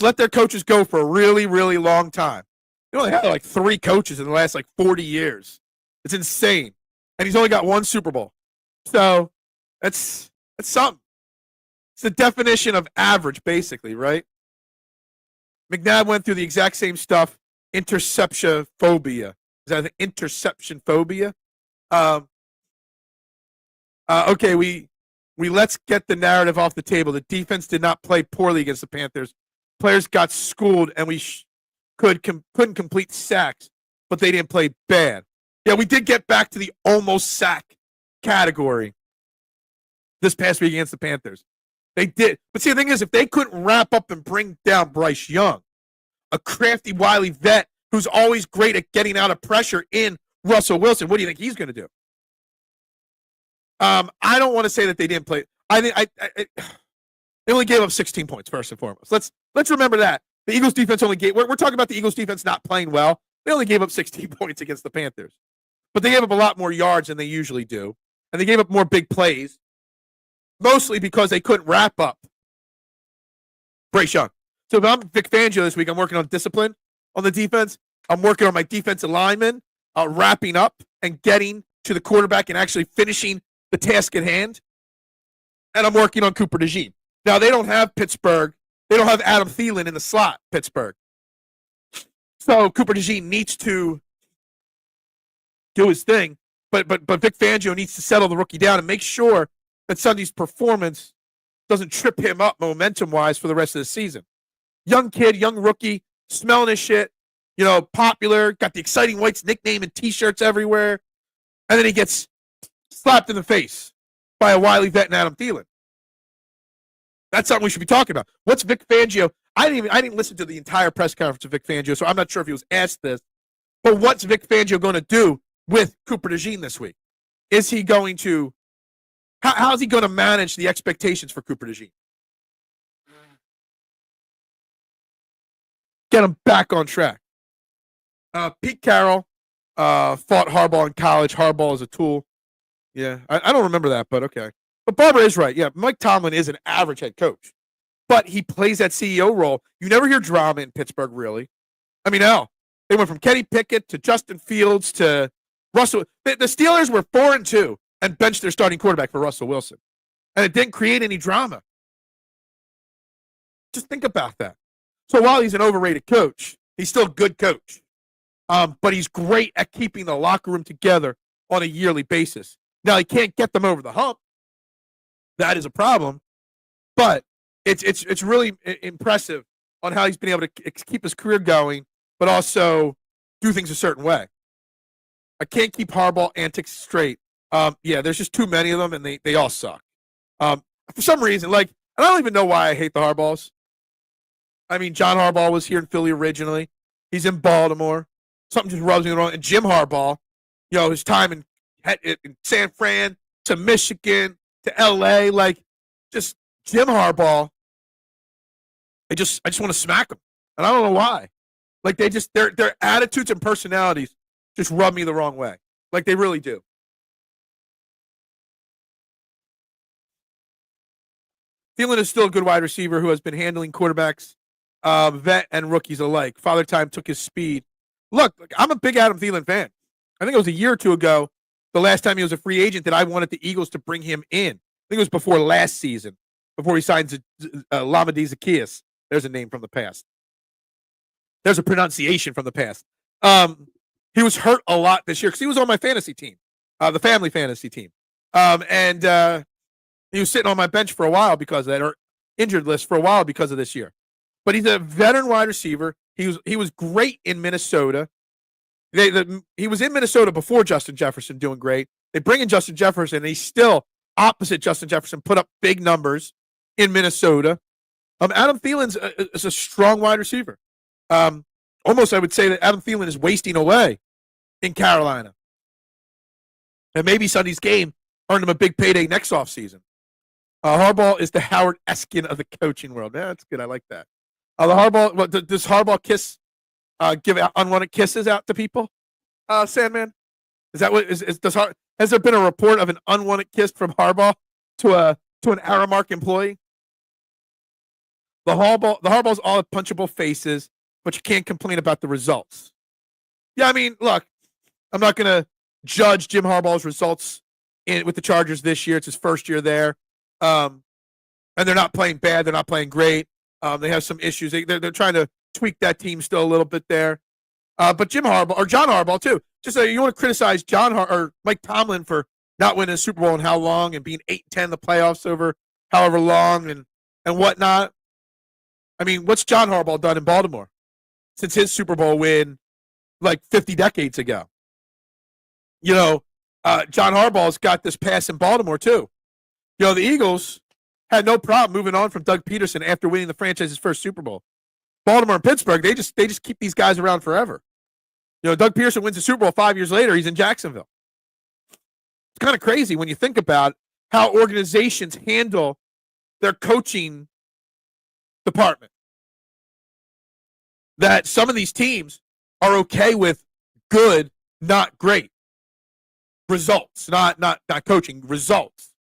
let their coaches go for a really, really long time. They only had like 3 coaches in the last like 40 years. It's insane. And he's only got 1 Super Bowl. So that's something. It's the definition of average, basically, right? McNabb went through the exact same stuff. Interception phobia. Is that the interception phobia? Okay, we let's get the narrative off the table. The defense did not play poorly against the Panthers. Players got schooled, and we couldn't complete sacks, but they didn't play bad. Yeah, we did get back to the almost sack category this past week against the Panthers. They did. But see, the thing is, if they couldn't wrap up and bring down Bryce Young, a crafty, wily vet who's always great at getting out of pressure in Russell Wilson, what do you think he's going to do? I don't want to say that they didn't play. They only gave up 16 points, first and foremost. Let's remember that. The Eagles defense only gave, we're talking about the Eagles defense not playing well. They only gave up 16 points against the Panthers. But they gave up a lot more yards than they usually do. And they gave up more big plays, mostly because they couldn't wrap up Bryce Young. So if I'm Vic Fangio this week, I'm working on discipline on the defense. I'm working on my defensive linemen, wrapping up and getting to the quarterback and actually finishing the task at hand. And I'm working on Cooper DeJean. Now, they don't have Pittsburgh. They don't have Adam Thielen in the slot, Pittsburgh. So Cooper DeJean needs to do his thing. But Vic Fangio needs to settle the rookie down and make sure that Sunday's performance doesn't trip him up momentum-wise for the rest of the season. Young kid, young rookie, smelling his shit, popular, got the Exciting Whites nickname and T-shirts everywhere. And then he gets slapped in the face by a wily vet and Adam Thielen. That's something we should be talking about. What's Vic Fangio? I didn't listen to the entire press conference of Vic Fangio, so I'm not sure if he was asked this. But what's Vic Fangio going to do with Cooper DeJean this week? Is he going to how's he going to manage the expectations for Cooper DeJean? get him back on track. Pete Carroll fought Harbaugh in college. Harbaugh is a tool. Yeah, I don't remember that, but okay. But Barbara is right. Yeah, Mike Tomlin is an average head coach, but he plays that CEO role. You never hear drama in Pittsburgh, really. I mean, hell, they went from Kenny Pickett to Justin Fields to Russell. The Steelers were 4-2 and benched their starting quarterback for Russell Wilson, and it didn't create any drama. Just think about that. So while he's an overrated coach, he's still a good coach. But he's great at keeping the locker room together on a yearly basis. Now, he can't get them over the hump. That is a problem. But it's really impressive on how he's been able to keep his career going, but also do things a certain way. I can't keep Harbaugh antics straight. Yeah, there's just too many of them, and they all suck. For some reason, I don't even know why I hate the Harbaughs. I mean, John Harbaugh was here in Philly originally. He's in Baltimore. Something just rubs me wrong. And Jim Harbaugh, his time in San Fran to Michigan to L.A., just Jim Harbaugh, I just want to smack him. And I don't know why. Their attitudes and personalities just rub me the wrong way. They really do. Thielen is still a good wide receiver who has been handling quarterbacks, vet and rookies alike. Father Time took his speed. Look, I'm a big Adam Thielen fan. I think it was a year or two ago, the last time he was a free agent, that I wanted the Eagles to bring him in. I think it was before last season, before he signs Lamadi Zacchaeus. There's a name from the past. There's a pronunciation from the past. He was hurt a lot this year because he was on my fantasy team, the family fantasy team. And he was sitting on my bench for a while because of that, or injured list for a while because of this year. But he's a veteran wide receiver. He was great in Minnesota. He was in Minnesota before Justin Jefferson, doing great. They bring in Justin Jefferson, and he's still opposite Justin Jefferson, put up big numbers in Minnesota. Adam Thielen is a strong wide receiver. Almost, I would say that Adam Thielen is wasting away in Carolina. And maybe Sunday's game earned him a big payday next offseason. Harbaugh is the Howard Eskin of the coaching world. Yeah, that's good. I like that. Does Harbaugh give out unwanted kisses out to people? Sandman, is that what has there been a report of an unwanted kiss from Harbaugh to an Aramark employee? The Harbaugh's all punchable faces, but you can't complain about the results. Yeah, I mean, look, I'm not going to judge Jim Harbaugh's results with the Chargers this year. It's his first year there, and they're not playing bad. They're not playing great. They have some issues. They're trying to tweak that team still a little bit there. But Jim Harbaugh, or John Harbaugh too, just you want to criticize or Mike Tomlin for not winning a Super Bowl in how long and being 8-10 in the playoffs over however long and whatnot. I mean, what's John Harbaugh done in Baltimore since his Super Bowl win 50 decades ago? John Harbaugh's got this pass in Baltimore too. The Eagles had no problem moving on from Doug Peterson after winning the franchise's first Super Bowl. Baltimore and Pittsburgh, they just keep these guys around forever. Doug Peterson wins the Super Bowl 5 years later. He's in Jacksonville. It's kind of crazy when you think about how organizations handle their coaching department. That some of these teams are okay with good, not great results, not coaching results.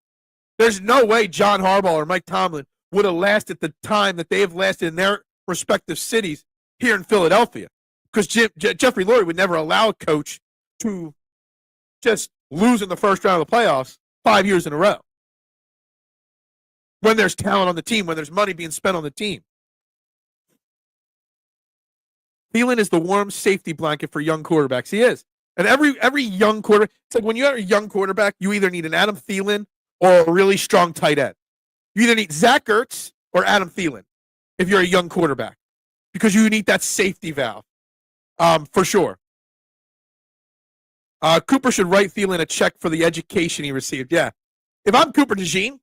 There's no way John Harbaugh or Mike Tomlin would have lasted the time that they have lasted in their respective cities here in Philadelphia, because Jeffrey Lurie would never allow a coach to just lose in the first round of the playoffs 5 years in a row when there's talent on the team, when there's money being spent on the team. Thielen is the warm safety blanket for young quarterbacks. He is. And every young quarterback, it's like when you have a young quarterback, you either need an Adam Thielen or a really strong tight end. You either need Zach Ertz or Adam Thielen if you're a young quarterback, because you need that safety valve, for sure. Cooper should write Thielen a check for the education he received. Yeah. If I'm Cooper DeJean,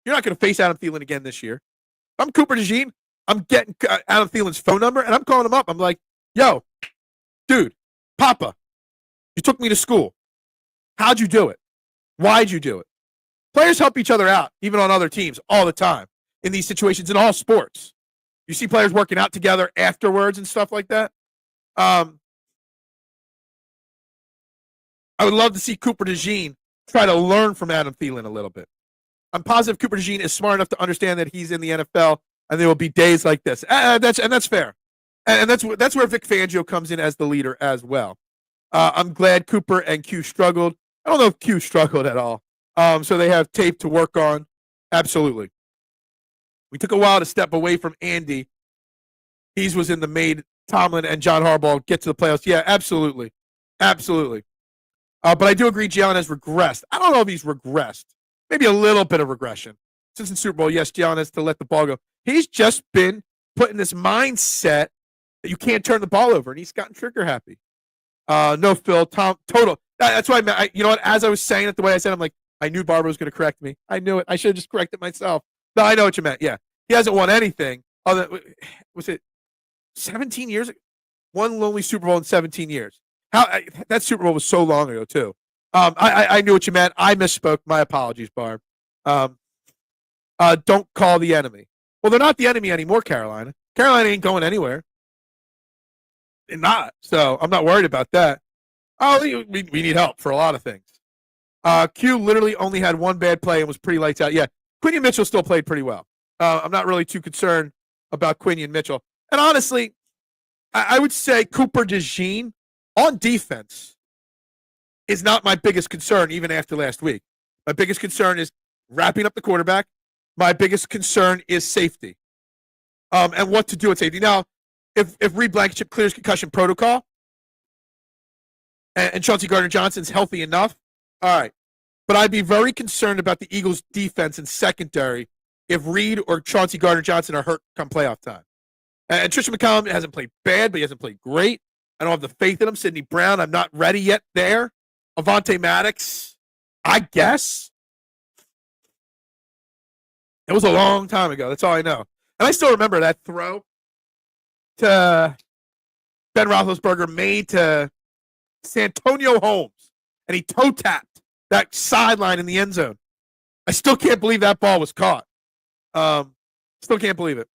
you're not going to face Adam Thielen again this year. If I'm Cooper DeJean, I'm getting Adam Thielen's phone number, and I'm calling him up. I'm like, yo, dude, Papa, you took me to school. How'd you do it? Why'd you do it? Players help each other out, even on other teams, all the time in these situations in all sports. You see players working out together afterwards and stuff like that. I would love to see Cooper DeJean try to learn from Adam Thielen a little bit. I'm positive Cooper DeJean is smart enough to understand that he's in the NFL and there will be days like this. That's fair. And that's where Vic Fangio comes in as the leader as well. I'm glad Cooper and Q struggled. I don't know if Q struggled at all. So they have tape to work on. Absolutely. We took a while to step away from Andy. He was in the made Tomlin and John Harbaugh get to the playoffs. Yeah, absolutely. Absolutely. But I do agree Jalen has regressed. I don't know if he's regressed. Maybe a little bit of regression. Since the Super Bowl, yes, Jalen has to let the ball go. He's just been put in this mindset that you can't turn the ball over, and he's gotten trigger happy. No, Phil, Tom, total. That's why you know what? As I was saying it the way I said, I'm like, I knew Barbara was going to correct me. I knew it. I should have just corrected myself. No, I know what you meant. Yeah. He hasn't won anything. Was it 17 years ago? One lonely Super Bowl in 17 years. That Super Bowl was so long ago, too. I knew what you meant. I misspoke. My apologies, Barb. Don't call the enemy. Well, they're not the enemy anymore, Carolina. Carolina ain't going anywhere. They're not. So I'm not worried about that. Oh, we need help for a lot of things. Q literally only had one bad play and was pretty lights out. Yeah, Quinion Mitchell still played pretty well. I'm not really too concerned about Quinion Mitchell. And honestly, I would say Cooper DeJean on defense is not my biggest concern even after last week. My biggest concern is wrapping up the quarterback. My biggest concern is safety and what to do at safety. Now, if Reed Blankenship clears concussion protocol and Chauncey Gardner-Johnson's healthy enough, all right. But I'd be very concerned about the Eagles' defense and secondary if Reed or Chauncey Gardner-Johnson are hurt come playoff time. And Tristan McCollum hasn't played bad, but he hasn't played great. I don't have the faith in him. Sidney Brown, I'm not ready yet there. Avonte Maddox, I guess. It was a long time ago. That's all I know. And I still remember that throw to Ben Roethlisberger made to Santonio Holmes, and he toe tapped that sideline in the end zone. I still can't believe that ball was caught. Still can't believe it.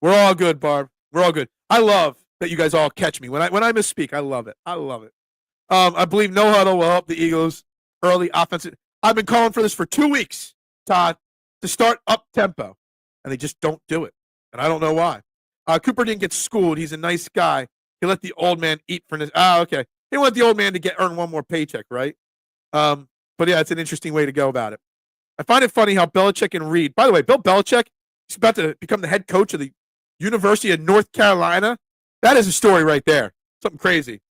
We're all good, Barb. We're all good. I love that you guys all catch me. When I misspeak, I love it. I love it. I believe no huddle will help the Eagles early offensive. I've been calling for this for 2 weeks, Todd, to start up tempo, and they just don't do it. And I don't know why. Cooper didn't get schooled. He's a nice guy. He let the old man eat for this. Okay. He want the old man to earn one more paycheck, right? But yeah, it's an interesting way to go about it. I find it funny how Belichick and Reed, by the way, Bill Belichick is about to become the head coach of the University of North Carolina. That is a story right there. Something crazy.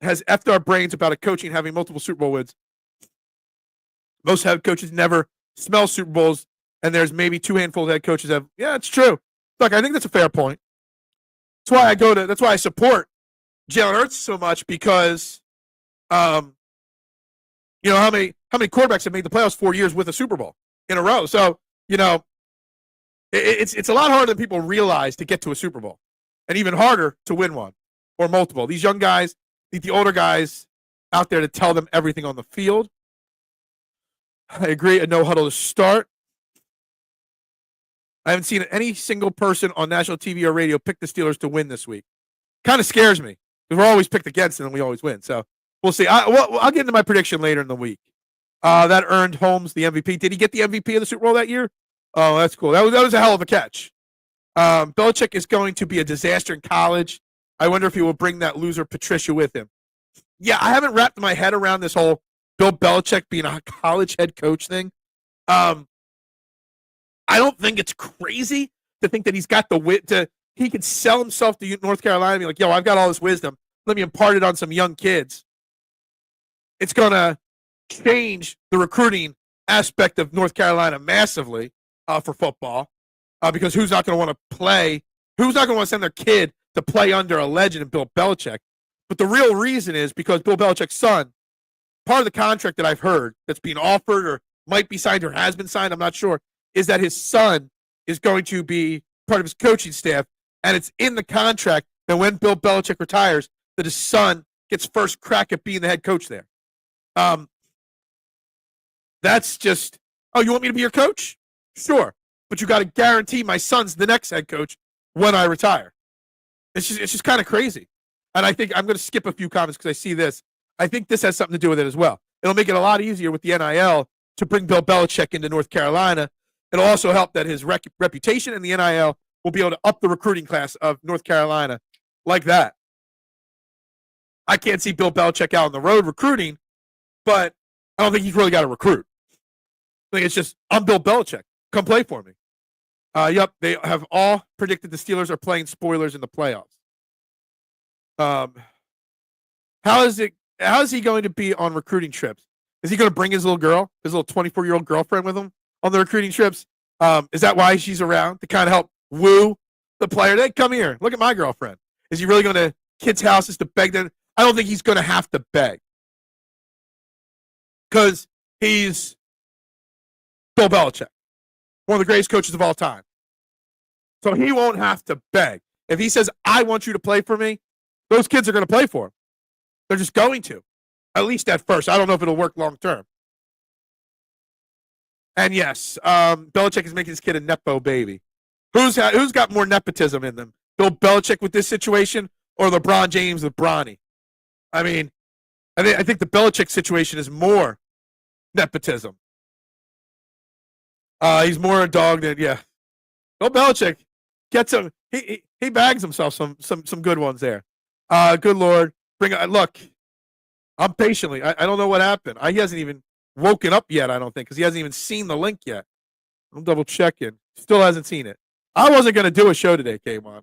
Has effed our brains about a coaching having multiple Super Bowl wins. Most head coaches never smell Super Bowls, and there's maybe 2 handfuls of head coaches have. Yeah, it's true. Look, I think that's a fair point. That's why I support Jalen Hurts so much because, how many quarterbacks have made the playoffs 4 years with a Super Bowl in a row? So, it's a lot harder than people realize to get to a Super Bowl, and even harder to win one or multiple. These young guys need the older guys out there to tell them everything on the field. I agree. A no huddle to start. I haven't seen any single person on national TV or radio pick the Steelers to win this week. Kind of scares me because we're always picked against them and we always win. So we'll see. I'll get into my prediction later in the week. That earned Holmes the MVP. Did he get the MVP of the Super Bowl that year? Oh, that's cool. That was a hell of a catch. Belichick is going to be a disaster in college. I wonder if he will bring that loser Patricia with him. Yeah, I haven't wrapped my head around this whole Bill Belichick being a college head coach thing. I don't think it's crazy to think that he's got the wit he could sell himself to North Carolina and be like, yo, I've got all this wisdom. Let me impart it on some young kids. It's going to change the recruiting aspect of North Carolina massively for football because who's not going to want to play? Who's not going to want to send their kid to play under a legend in Bill Belichick? But the real reason is because Bill Belichick's son, part of the contract that I've heard that's being offered or might be signed or has been signed, I'm not sure, is that his son is going to be part of his coaching staff, and it's in the contract that when Bill Belichick retires, that his son gets first crack at being the head coach there. That's just, oh, you want me to be your coach? Sure. but you got to guarantee my son's the next head coach when I retire. It's just kind of crazy. And I think I'm going to skip a few comments because I see this. I think this has something to do with it as well. It'll make it a lot easier with the NIL to bring Bill Belichick into North Carolina. It'll also help that his reputation in the NIL will be able to up the recruiting class of North Carolina like that. I can't see Bill Belichick out on the road recruiting, but I don't think he's really got to recruit. I think it's just, I'm Bill Belichick. Come play for me. Yep, they have all predicted the Steelers are playing spoilers in the playoffs. How is he going to be on recruiting trips? Is he going to bring his little girl, his little 24-year-old girlfriend with him on the recruiting trips? Is that why she's around, to kind of help woo the player? Hey, come here. Look at my girlfriend. Is he really going to kids' houses to beg them? I don't think he's going to have to beg because he's Bill Belichick, one of the greatest coaches of all time. So he won't have to beg. If he says, I want you to play for me, those kids are going to play for him. They're just going to, at least at first. I don't know if it'll work long term. And yes, Belichick is making his kid a Nepo baby. Who's got more nepotism in them? Bill Belichick with this situation or LeBron James with Bronny? I mean, I think the Belichick situation is more nepotism. He's more a dog than, yeah. Bill Belichick gets him. He bags himself some good ones there. Good Lord. Look, I'm patiently. I don't know what happened. He hasn't even woken up yet, I don't think, because he hasn't even seen the link yet. I'm double checking. Still hasn't seen it. I wasn't going to do a show today, K1.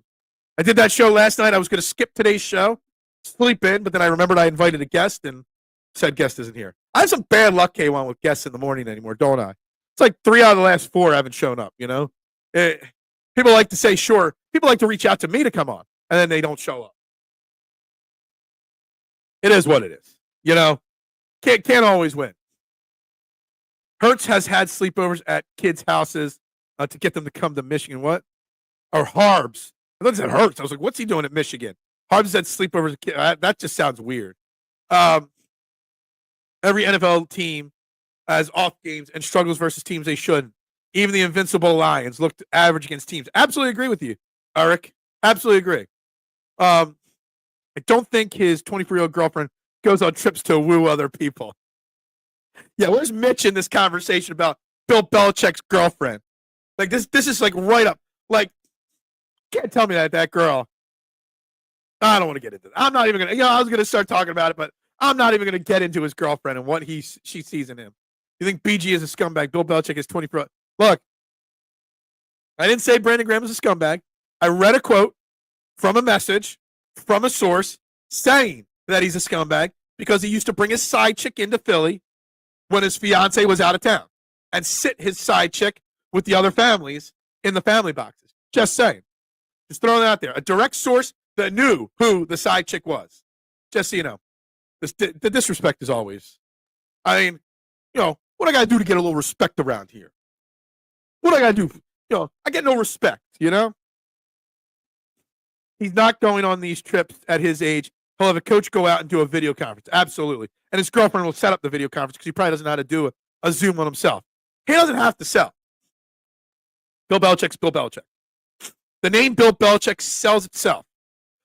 I did that show last night. I was going to skip today's show, sleep in, but then I remembered I invited a guest and said guest isn't here. I have some bad luck, K1, with guests in the morning anymore, don't I? It's like 3 out of the last 4 haven't shown up, you know? People like to say, sure. People like to reach out to me to come on, and then they don't show up. It is what it is. You know? Can't always win. Hurts has had sleepovers at kids' houses to get them to come to Michigan. What? Or Harbs. I thought it said Hurts. I was like, what's he doing at Michigan? Harbs had sleepovers. That just sounds weird. Every NFL team has off games and struggles versus teams they shouldn't. Even the invincible Lions looked average against teams. Absolutely agree with you, Eric. Absolutely agree. I don't think his 24-year-old girlfriend goes on trips to woo other people. Yeah, where's Mitch in this conversation about Bill Belichick's girlfriend? Like, this is like right up. Like, can't tell me that girl. I don't want to get into that. I'm not even going to, I was going to start talking about it, but I'm not even going to get into his girlfriend and what she sees in him. You think BG is a scumbag? Bill Belichick is 24. Look, I didn't say Brandon Graham is a scumbag. I read a quote from a message from a source saying that he's a scumbag because he used to bring his side chick into Philly when his fiance was out of town and sit his side chick with the other families in the family boxes. Just saying. Just throwing it out there. A direct source that knew who the side chick was. Just so you know. The disrespect is always. I mean, what I got to do to get a little respect around here? What I got to do? I get no respect, He's not going on these trips at his age. He'll have a coach go out and do a video conference. Absolutely. And his girlfriend will set up the video conference because he probably doesn't know how to do a Zoom on himself. He doesn't have to sell. Bill Belichick's Bill Belichick. The name Bill Belichick sells itself.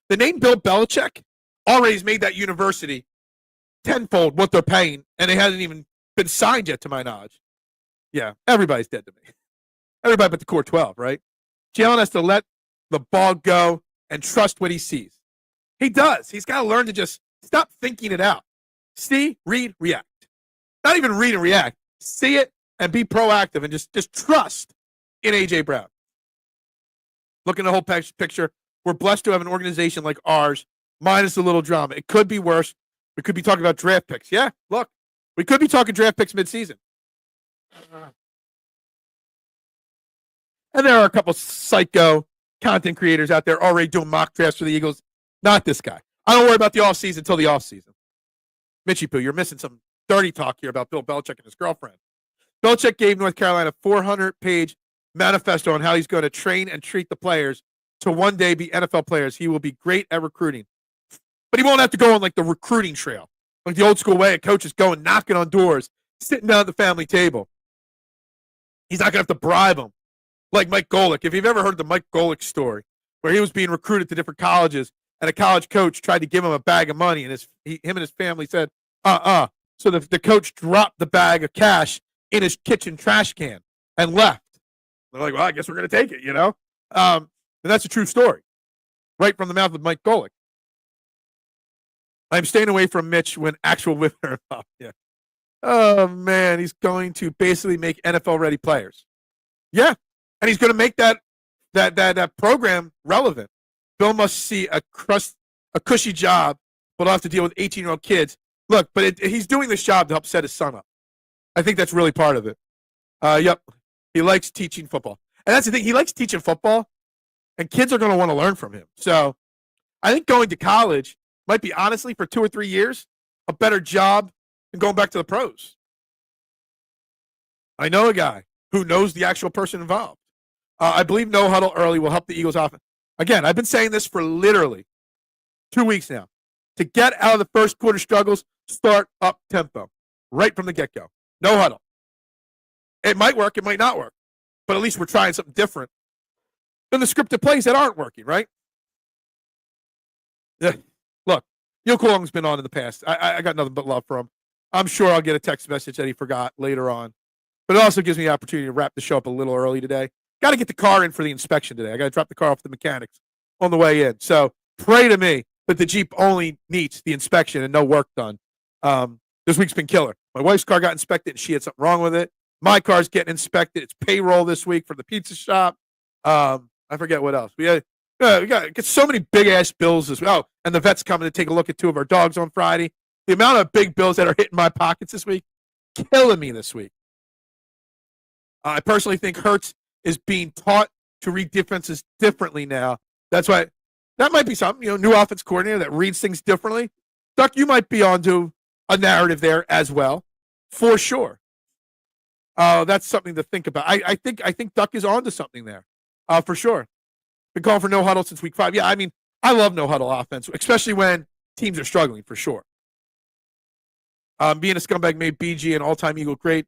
The name Bill Belichick already has made that university tenfold what they're paying, and they hasn't even been signed yet, to my knowledge. Yeah, everybody's dead to me. Everybody but the core 12, right? Jalen has to let the ball go and trust what he sees. He does. He's got to learn to just stop thinking it out. See, read, react. Not even read and react. See it and be proactive and just trust in A.J. Brown. Look at the whole picture. We're blessed to have an organization like ours, minus a little drama. It could be worse. We could be talking about draft picks. Yeah, look. We could be talking draft picks midseason. And there are a couple psycho content creators out there already doing mock drafts for the Eagles. Not this guy. I don't worry about the offseason until the offseason. Mitchie Poo, you're missing some dirty talk here about Bill Belichick and his girlfriend. Belichick gave North Carolina a 400-page manifesto on how he's going to train and treat the players to one day be NFL players. He will be great at recruiting. But he won't have to go on like the recruiting trail, like the old school way of coaches going, knocking on doors, sitting down at the family table. He's not going to have to bribe them. Like Mike Golick. If you've ever heard the Mike Golick story, where he was being recruited to different colleges, and a college coach tried to give him a bag of money, and him and his family said, So the coach dropped the bag of cash in his kitchen trash can and left. They're like, well, I guess we're going to take it, you know? And that's a true story, right from the mouth of Mike Golick. I'm staying away from Mitch when actual women are involved. Yeah. Oh, man, he's going to basically make NFL-ready players. Yeah, and he's going to make that program relevant. Bill must see a cushy job, but he'll have to deal with 18-year-old kids. Look, but he's doing this job to help set his son up. I think that's really part of it. Yep, he likes teaching football. And that's the thing. He likes teaching football, and kids are going to want to learn from him. So I think going to college might be, honestly, for 2 or 3 years, a better job than going back to the pros. I know a guy who knows the actual person involved. I believe no huddle early will help the Eagles offense. Again, I've been saying this for literally 2 weeks now. To get out of the first quarter struggles, start up tempo right from the get-go. No huddle. It might work, it might not work, but at least we're trying something different than the scripted plays that aren't working, right? Yeah. Look, Neal Coolong's been on in the past. I got nothing but love for him. I'm sure I'll get a text message that he forgot later on. But it also gives me the opportunity to wrap the show up a little early today. Got to get the car in for the inspection today. I got to drop the car off the mechanics on the way in. So pray to me that the Jeep only needs the inspection and no work done. This week's been killer. My wife's car got inspected and she had something wrong with it. My car's getting inspected. It's payroll this week for the pizza shop. I forget what else. We got so many big-ass bills as well. Oh, and the vet's coming to take a look at 2 of our dogs on Friday. The amount of big bills that are hitting my pockets this week, killing me this week. I personally think Hurts is being taught to read defenses differently now. That's why that might be something, new offense coordinator that reads things differently. Duck, you might be onto a narrative there as well, for sure. That's something to think about. I think Duck is onto something there, for sure. Been calling for no huddle since week 5. Yeah, I mean, I love no huddle offense, especially when teams are struggling, for sure. Being a scumbag made BG an all-time Eagle great.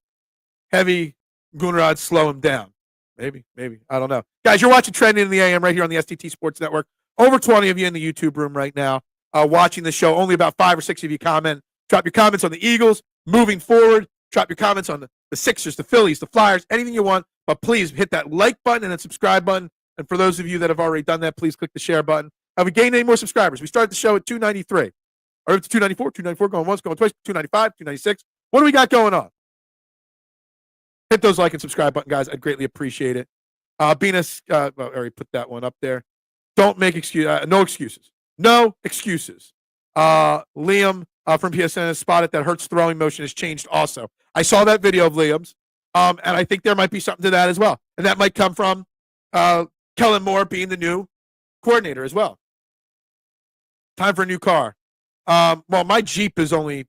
Heavy Goonrod slow him down. Maybe. I don't know. Guys, you're watching Trending in the AM right here on the STT Sports Network. Over 20 of you in the YouTube room right now watching the show. Only about 5 or 6 of you comment. Drop your comments on the Eagles moving forward. Drop your comments on the Sixers, the Phillies, the Flyers, anything you want. But please hit that like button and that subscribe button. And for those of you that have already done that, please click the share button. Have we gained any more subscribers? We started the show at 293. Or it's 294, going once, going twice, 295, 296. What do we got going on? Hit those like and subscribe button, guys. I'd greatly appreciate it. Venus, I already put that one up there. Don't make excuses. No excuses. No excuses. Liam from PSN has spotted that Hurts' throwing motion has changed also. I saw that video of Liam's, and I think there might be something to that as well. And that might come from Kellen Moore being the new coordinator as well. Time for a new car. Well, my Jeep is only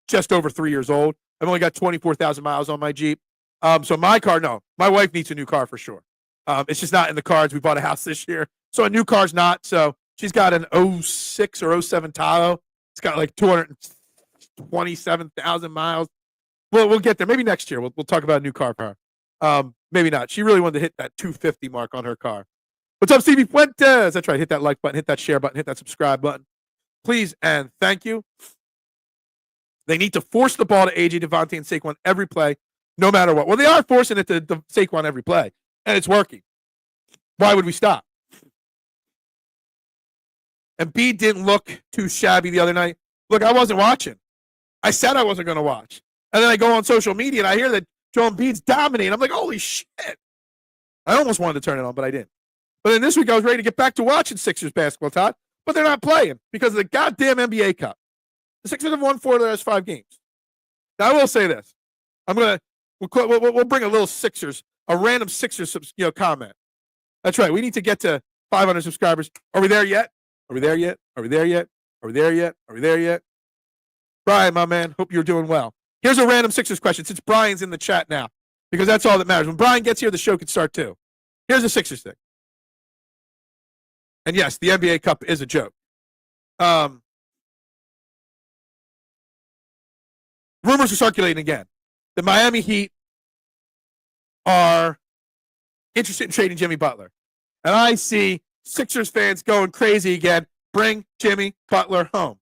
just over 3 years old. I've only got 24,000 miles on my Jeep. So my car, no. My wife needs a new car for sure. It's just not in the cards. We bought a house this year. So a new car's not. So she's got an 06 or 07 Tahoe. It's got like 227,000 miles. We'll get there. Maybe next year. We'll talk about a new car for her. Maybe not. She really wanted to hit that 250 mark on her car. What's up, Stevie Fuentes? That's right. Hit that like button, hit that share button, hit that subscribe button. Please and thank you. They need to force the ball to AJ, Devontae, and Saquon every play, no matter what. Well, they are forcing it to Saquon every play, and it's working. Why would we stop? And B didn't look too shabby the other night. Look, I wasn't watching. I said I wasn't going to watch. And then I go on social media, and I hear that Joel Embiid's dominating. I'm like, holy shit. I almost wanted to turn it on, but I didn't. But then this week, I was ready to get back to watching Sixers basketball, Todd. But they're not playing because of the goddamn NBA Cup. The Sixers have won 4 of their last 5 games. Now, I will say this. We'll bring a little Sixers, a random Sixers comment. That's right. We need to get to 500 subscribers. Are we there yet? Are we there yet? Are we there yet? Are we there yet? Are we there yet? Brian, my man, hope you're doing well. Here's a random Sixers question since Brian's in the chat now, because that's all that matters. When Brian gets here, the show can start too. Here's a Sixers thing. And yes, the NBA Cup is a joke. Rumors are circulating again. The Miami Heat are interested in trading Jimmy Butler. And I see Sixers fans going crazy again. Bring Jimmy Butler home.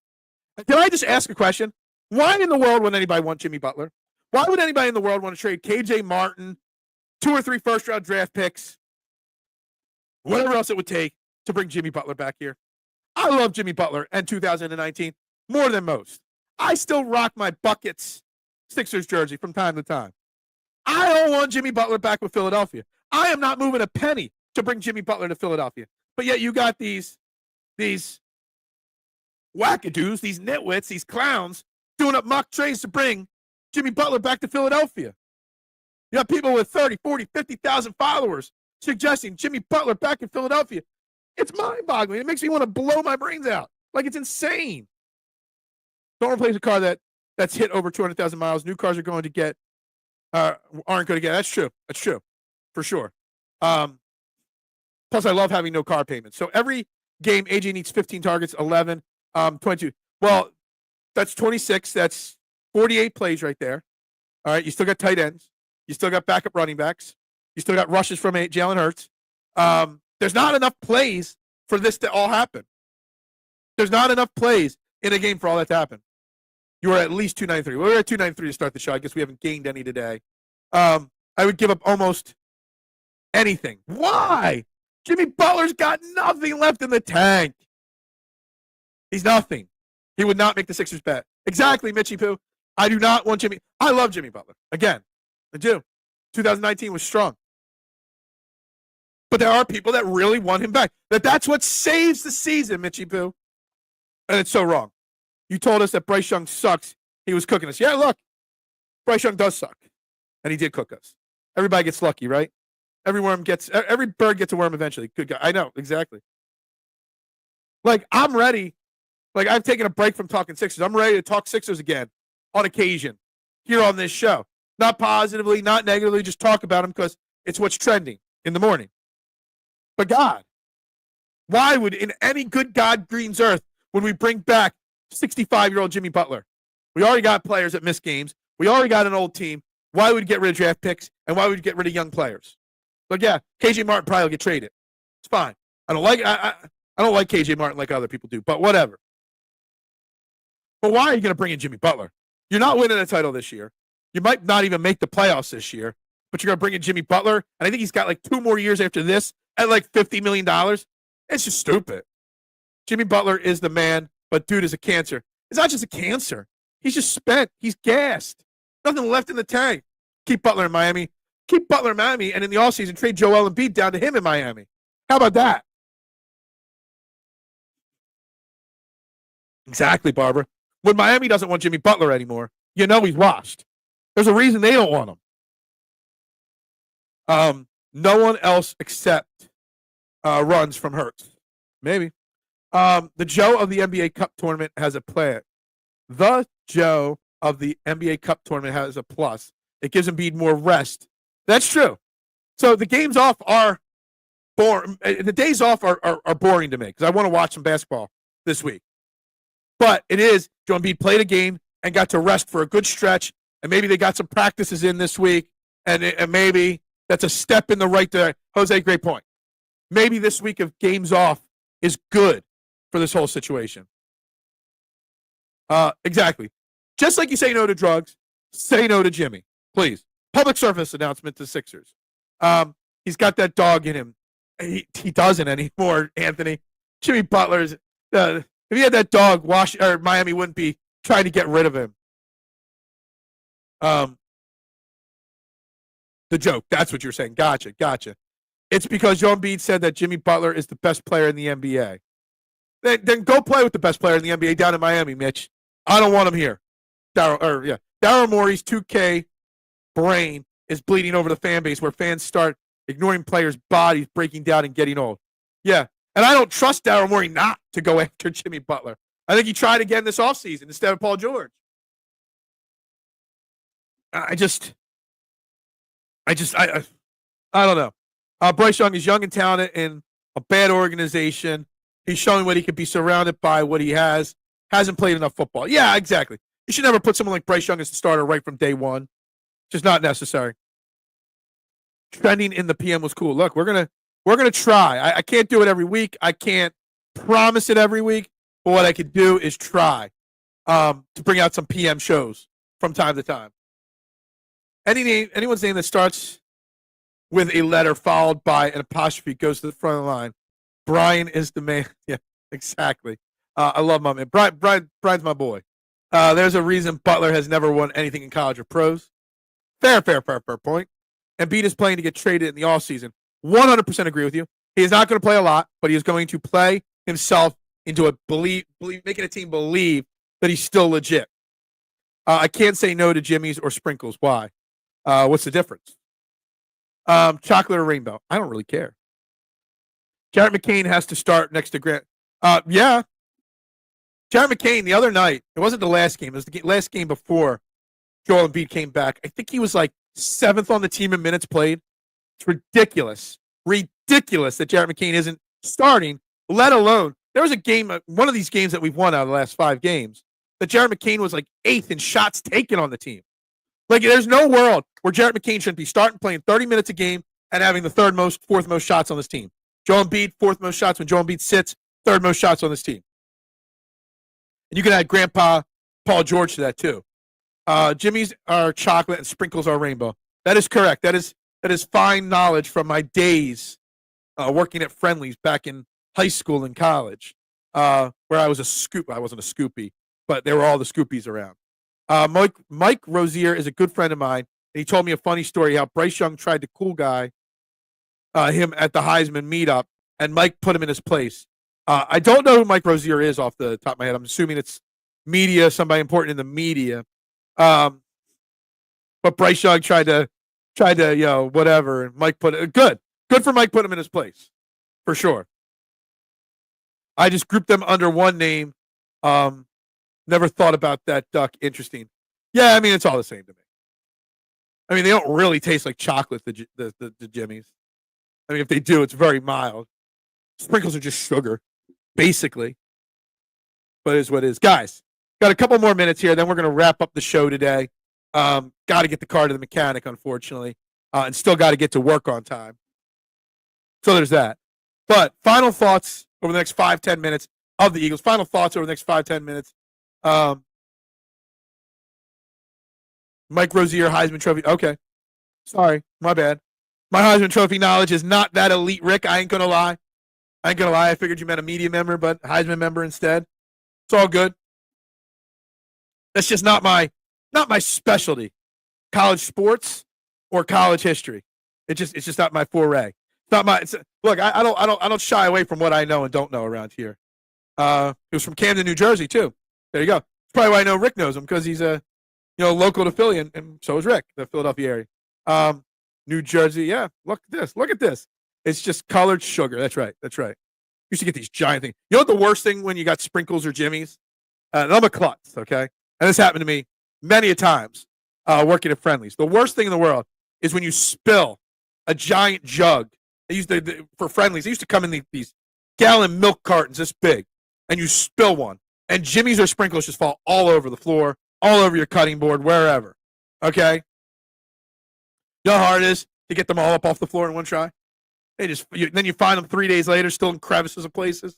Can I just ask a question? Why in the world would anybody want Jimmy Butler? Why would anybody in the world want to trade KJ Martin, 2 or 3 first-round draft picks, whatever else it would take to bring Jimmy Butler back here? I love Jimmy Butler and 2019 more than most. I still rock my Buckets Sixers jersey from time to time. I don't want Jimmy Butler back with Philadelphia. I am not moving a penny to bring Jimmy Butler to Philadelphia. But yet you got these wackadoos, these nitwits, these clowns doing up mock trades to bring Jimmy Butler back to Philadelphia. You got people with 30, 40, 50,000 followers suggesting Jimmy Butler back in Philadelphia. It's mind-boggling. It makes me want to blow my brains out. Like, it's insane. Don't replace a car that's hit over 200,000 miles. New cars are going to get aren't going to get. That's true. That's true, for sure. Plus, I love having no car payments. So every game, AJ needs 15 targets, 11, 22. Well, that's 26. That's 48 plays right there. All right, you still got tight ends. You still got backup running backs. You still got rushes from Jalen Hurts. There's not enough plays for this to all happen. There's not enough plays in a game for all that to happen. You were at least 293. We were at 293 to start the show. I guess we haven't gained any today. I would give up almost anything. Why? Jimmy Butler's got nothing left in the tank. He's nothing. He would not make the Sixers bet. Exactly, Mitchie Poo. I do not want Jimmy. I love Jimmy Butler. Again, I do. 2019 was strong. But there are people that really want him back. That's what saves the season, Mitchie Poo. And it's so wrong. You told us that Bryce Young sucks. He was cooking us. Yeah, look. Bryce Young does suck. And he did cook us. Everybody gets lucky, right? Every bird gets a worm eventually. Good guy. I know, exactly. Like, I'm ready. Like, I've taken a break from talking Sixers. I'm ready to talk Sixers again on occasion here on this show. Not positively, not negatively, just talk about them because it's what's trending in the morning. But God, why would, in any good God green's earth, when we bring back 65-year-old Jimmy Butler? We already got players that miss games. We already got an old team. Why would we get rid of draft picks? And why would we get rid of young players? But yeah, KJ Martin probably will get traded. It's fine. I don't like KJ Martin like other people do, but whatever. But why are you going to bring in Jimmy Butler? You're not winning a title this year. You might not even make the playoffs this year, but you're going to bring in Jimmy Butler, and I think he's got like 2 more years after this at like $50 million. It's just stupid. Jimmy Butler is the man, but dude is a cancer. It's not just a cancer. He's just spent. He's gassed. Nothing left in the tank. Keep Butler in Miami. Keep Butler in Miami, and in the offseason, trade Joel Embiid down to him in Miami. How about that? Exactly, Barbara. When Miami doesn't want Jimmy Butler anymore, you know he's washed. There's a reason they don't want him. No one else except runs from Hurts. Maybe. The Joe of the NBA Cup tournament has a plan. The Joe of the NBA Cup tournament has a plus. It gives Embiid more rest. That's true. So the games off are boring. The days off are boring to me because I want to watch some basketball this week. But it is, Joe Embiid played a game and got to rest for a good stretch, and maybe they got some practices in this week, and maybe that's a step in the right direction. Jose, great point. Maybe this week of games off is good for this whole situation. Exactly. Just like you say no to drugs, say no to Jimmy, please. Public service announcement to Sixers. He's got that dog in him. He doesn't anymore, Anthony. Jimmy Butler's. If he had that dog, Miami wouldn't be trying to get rid of him. The joke. That's what you're saying. Gotcha. It's because Joel Embiid said that Jimmy Butler is the best player in the NBA. Then go play with the best player in the NBA down in Miami, Mitch. I don't want him here. Daryl Morey's 2K brain is bleeding over the fan base where fans start ignoring players' bodies breaking down and getting old. Yeah. And I don't trust Daryl Morey not to go after Jimmy Butler. I think he tried again this offseason instead of Paul George. I don't know. Bryce Young is young and talented in a bad organization. He's showing what he could be surrounded by, what he has. Hasn't played enough football. Yeah, exactly. You should never put someone like Bryce Young as the starter right from day one. Just not necessary. trending in the PM was cool. Look, we're gonna try. I can't do it every week. I can't promise it every week, but what I could do is try to bring out some PM shows from time to time. Anyone's name that starts with a letter followed by an apostrophe goes to the front of the line. Brian is the man. Yeah, exactly. I love my man. Brian's my boy. There's a reason Butler has never won anything in college or pros. Fair point. Embiid is playing to get traded in the offseason. 100% agree with you. He is not going to play a lot, but he is going to play himself into making a team believe that he's still legit. I can't say no to Jimmy's or Sprinkles. Why? What's the difference? Chocolate or rainbow? I don't really care. Jarrett McCain has to start next to Grant. Yeah. Jarrett McCain, the other night, it wasn't the last game. It was the last game before Joel Embiid came back. I think he was like 7th on the team in minutes played. It's ridiculous. Ridiculous that Jarrett McCain isn't starting, let alone, there was a game, one of these games that we've won out of the last 5 games, that Jarrett McCain was like 8th in shots taken on the team. Like, there's no world where Jarrett McCain shouldn't be starting playing 30 minutes a game and having the 4th most shots on this team. Joel Embiid, 4th most shots when Joel Embiid sits, 3rd most shots on this team. And you can add Grandpa Paul George to that too. Jimmy's are chocolate and Sprinkles are rainbow. That is correct. That is fine knowledge from my days working at Friendly's back in high school and college, where I was a scoop. I wasn't a scoopy, but there were all the scoopies around. Mike Rozier is a good friend of mine, and he told me a funny story how Bryce Young tried to cool guy him at the Heisman meetup, and Mike put him in his place. I don't know who Mike Rozier is off the top of my head. I'm assuming it's media, somebody important in the media. But Bryce Young tried to, whatever. And Mike put it good for Mike put him in his place, for sure. I just grouped them under one name. Never thought about that duck. Interesting. Yeah, I mean, it's all the same to me. I mean, they don't really taste like chocolate, the Jimmy's. I mean, if they do, it's very mild. Sprinkles are just sugar, basically. But it is what it is. Guys, got a couple more minutes here, then we're going to wrap up the show today. Got to get the car to the mechanic, unfortunately, and still got to get to work on time. So there's that. But final thoughts over the next 5-10 minutes of the Eagles. Final thoughts over the next 5-10 minutes. Mike Rozier, Heisman Trophy. Okay. Sorry, my bad. My Heisman Trophy knowledge is not that elite, Rick. I ain't going to lie. I figured you meant a media member, but Heisman member instead. It's all good. That's just not my specialty. College sports or college history. It's just not my foray. It's not my. Look, I don't shy away from what I know and don't know around here. He was from Camden, New Jersey, too. There you go. That's probably why I know Rick knows him, because he's a local to Philly, and so is Rick, the Philadelphia area. New Jersey, yeah. Look at this. It's just colored sugar. That's right. Used to get these giant things. You know what the worst thing when you got Sprinkles or Jimmy's? And I'm a klutz, okay? And this happened to me many a times working at Friendly's. The worst thing in the world is when you spill a giant jug. For Friendly's, they used to come in these gallon milk cartons this big, and you spill one, and Jimmy's or Sprinkles just fall all over the floor, all over your cutting board, wherever, okay? You know how hard it is to get them all up off the floor in one try? Then you find them 3 days later still in crevices of places.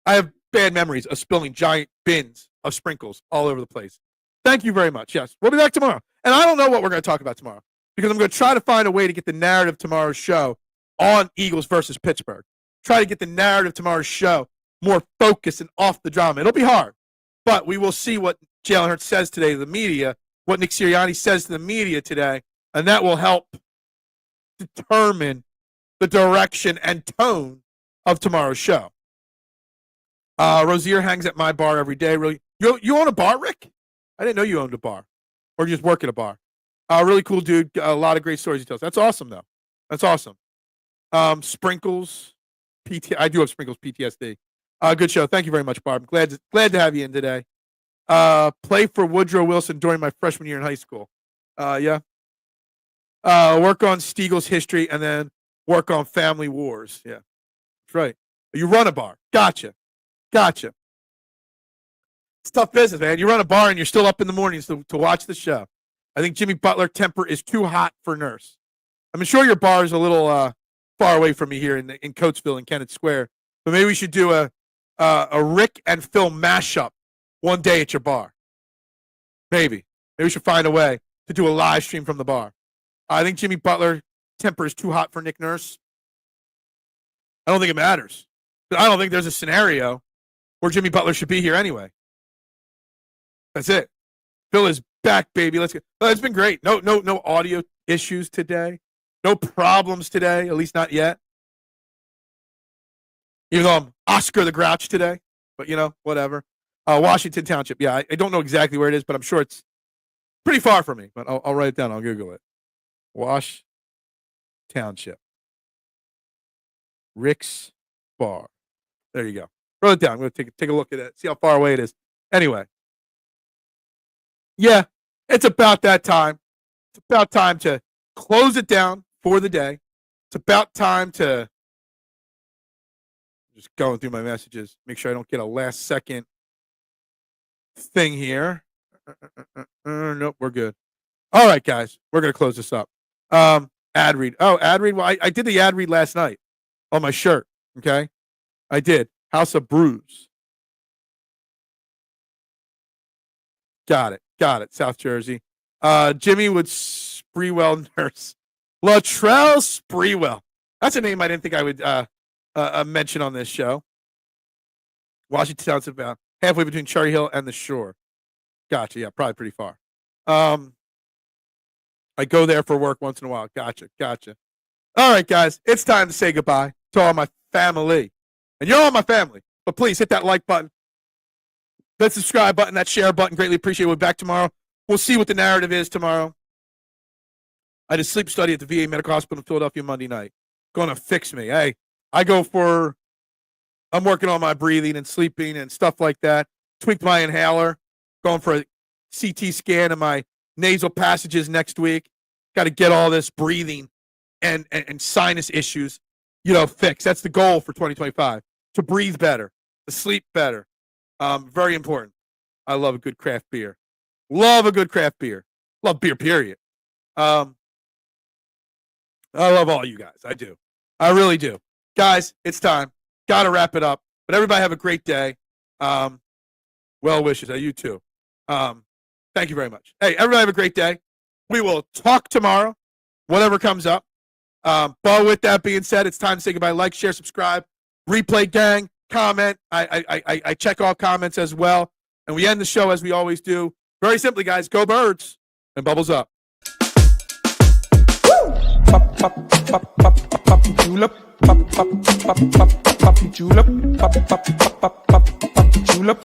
I have bad memories of spilling giant bins of Sprinkles all over the place. Thank you very much. Yes, we'll be back tomorrow. And I don't know what we're going to talk about tomorrow, because I'm going to try to find a way to get the narrative tomorrow's show on Eagles versus Pittsburgh. Try to get the narrative tomorrow's show more focused and off the drama. It'll be hard, but we will see what Jalen Hurts says today to the media, what Nick Sirianni says to the media today, and that will help determine the direction and tone of tomorrow's show. Rozier hangs at my bar every day. Really, you own a bar, Rick? I didn't know you owned a bar, or you just work at a bar. Really cool dude. A lot of great stories he tells. That's awesome, though. That's awesome. Sprinkles, I do have Sprinkles PTSD. Good show. Thank you very much, Barb. Glad to have you in today. Play for Woodrow Wilson during my freshman year in high school. Yeah. Work on Stiegel's history and then work on family wars. Yeah, that's right. You run a bar. Gotcha. It's tough business, man. You run a bar and you're still up in the mornings to watch the show. I think Jimmy Butler temper is too hot for Nurse. I'm sure your bar is a little far away from me here in Coatesville and Kennett Square, but maybe we should do a Rick and Phil mashup one day at your bar. Maybe we should find a way to do a live stream from the bar. I think Jimmy Butler temper is too hot for Nick Nurse. I don't think it matters. But I don't think there's a scenario where Jimmy Butler should be here anyway. That's it. Phil is back, baby. Let's go. It's been great. No audio issues today. No problems today, at least not yet. Even though I'm Oscar the Grouch today, but whatever. Washington Township. Yeah, I don't know exactly where it is, but I'm sure it's pretty far from me. But I'll write it down. I'll Google it. Wash Township. Rick's Bar. There you go. Wrote it down. I'm going to take a look at it, see how far away it is. Anyway. Yeah, it's about that time. It's about time to close it down for the day. It's about time to just going through my messages, make sure I don't get a last second thing here. Nope, we're good. All right, guys, we're going to close this up. Ad read. Oh, ad read. Well, I did the ad read last night on my shirt. Okay, I did. House of Brews. Got it. South Jersey. Jimmy would Sprewell Nurse. Latrell Sprewell. That's a name I didn't think I would mention on this show. Washington Township, about halfway between Cherry Hill and the shore. Gotcha. Yeah, probably pretty far. I go there for work once in a while. Gotcha. All right, guys. It's time to say goodbye to all my family. And you're all my family. But please hit that like button, that subscribe button, that share button. Greatly appreciate it. We'll be back tomorrow. We'll see what the narrative is tomorrow. I did a sleep study at the VA Medical Hospital in Philadelphia Monday night. Going to fix me. Hey, I'm working on my breathing and sleeping and stuff like that. Tweaked my inhaler. Going for a CT scan of my nasal passages next week. Got to get all this breathing and sinus issues, fixed. That's the goal for 2025. To breathe better, to sleep better. Very important. I love a good craft beer. Love beer, period. I love all you guys. I do. I really do. Guys, it's time. Got to wrap it up. But everybody have a great day. Well wishes. You too. Thank you very much. Hey, everybody have a great day. We will talk tomorrow, whatever comes up. But with that being said, it's time to say goodbye. Like, share, subscribe. Replay gang, comment. I check all comments as well. And we end the show as we always do. Very simply, guys, go Birds and bubbles up.
Pop, pop, pop, pop, pop, julep. Pop, pop, pop, pop, pop, julep. Pop, pop, pop, pop, pop, julep.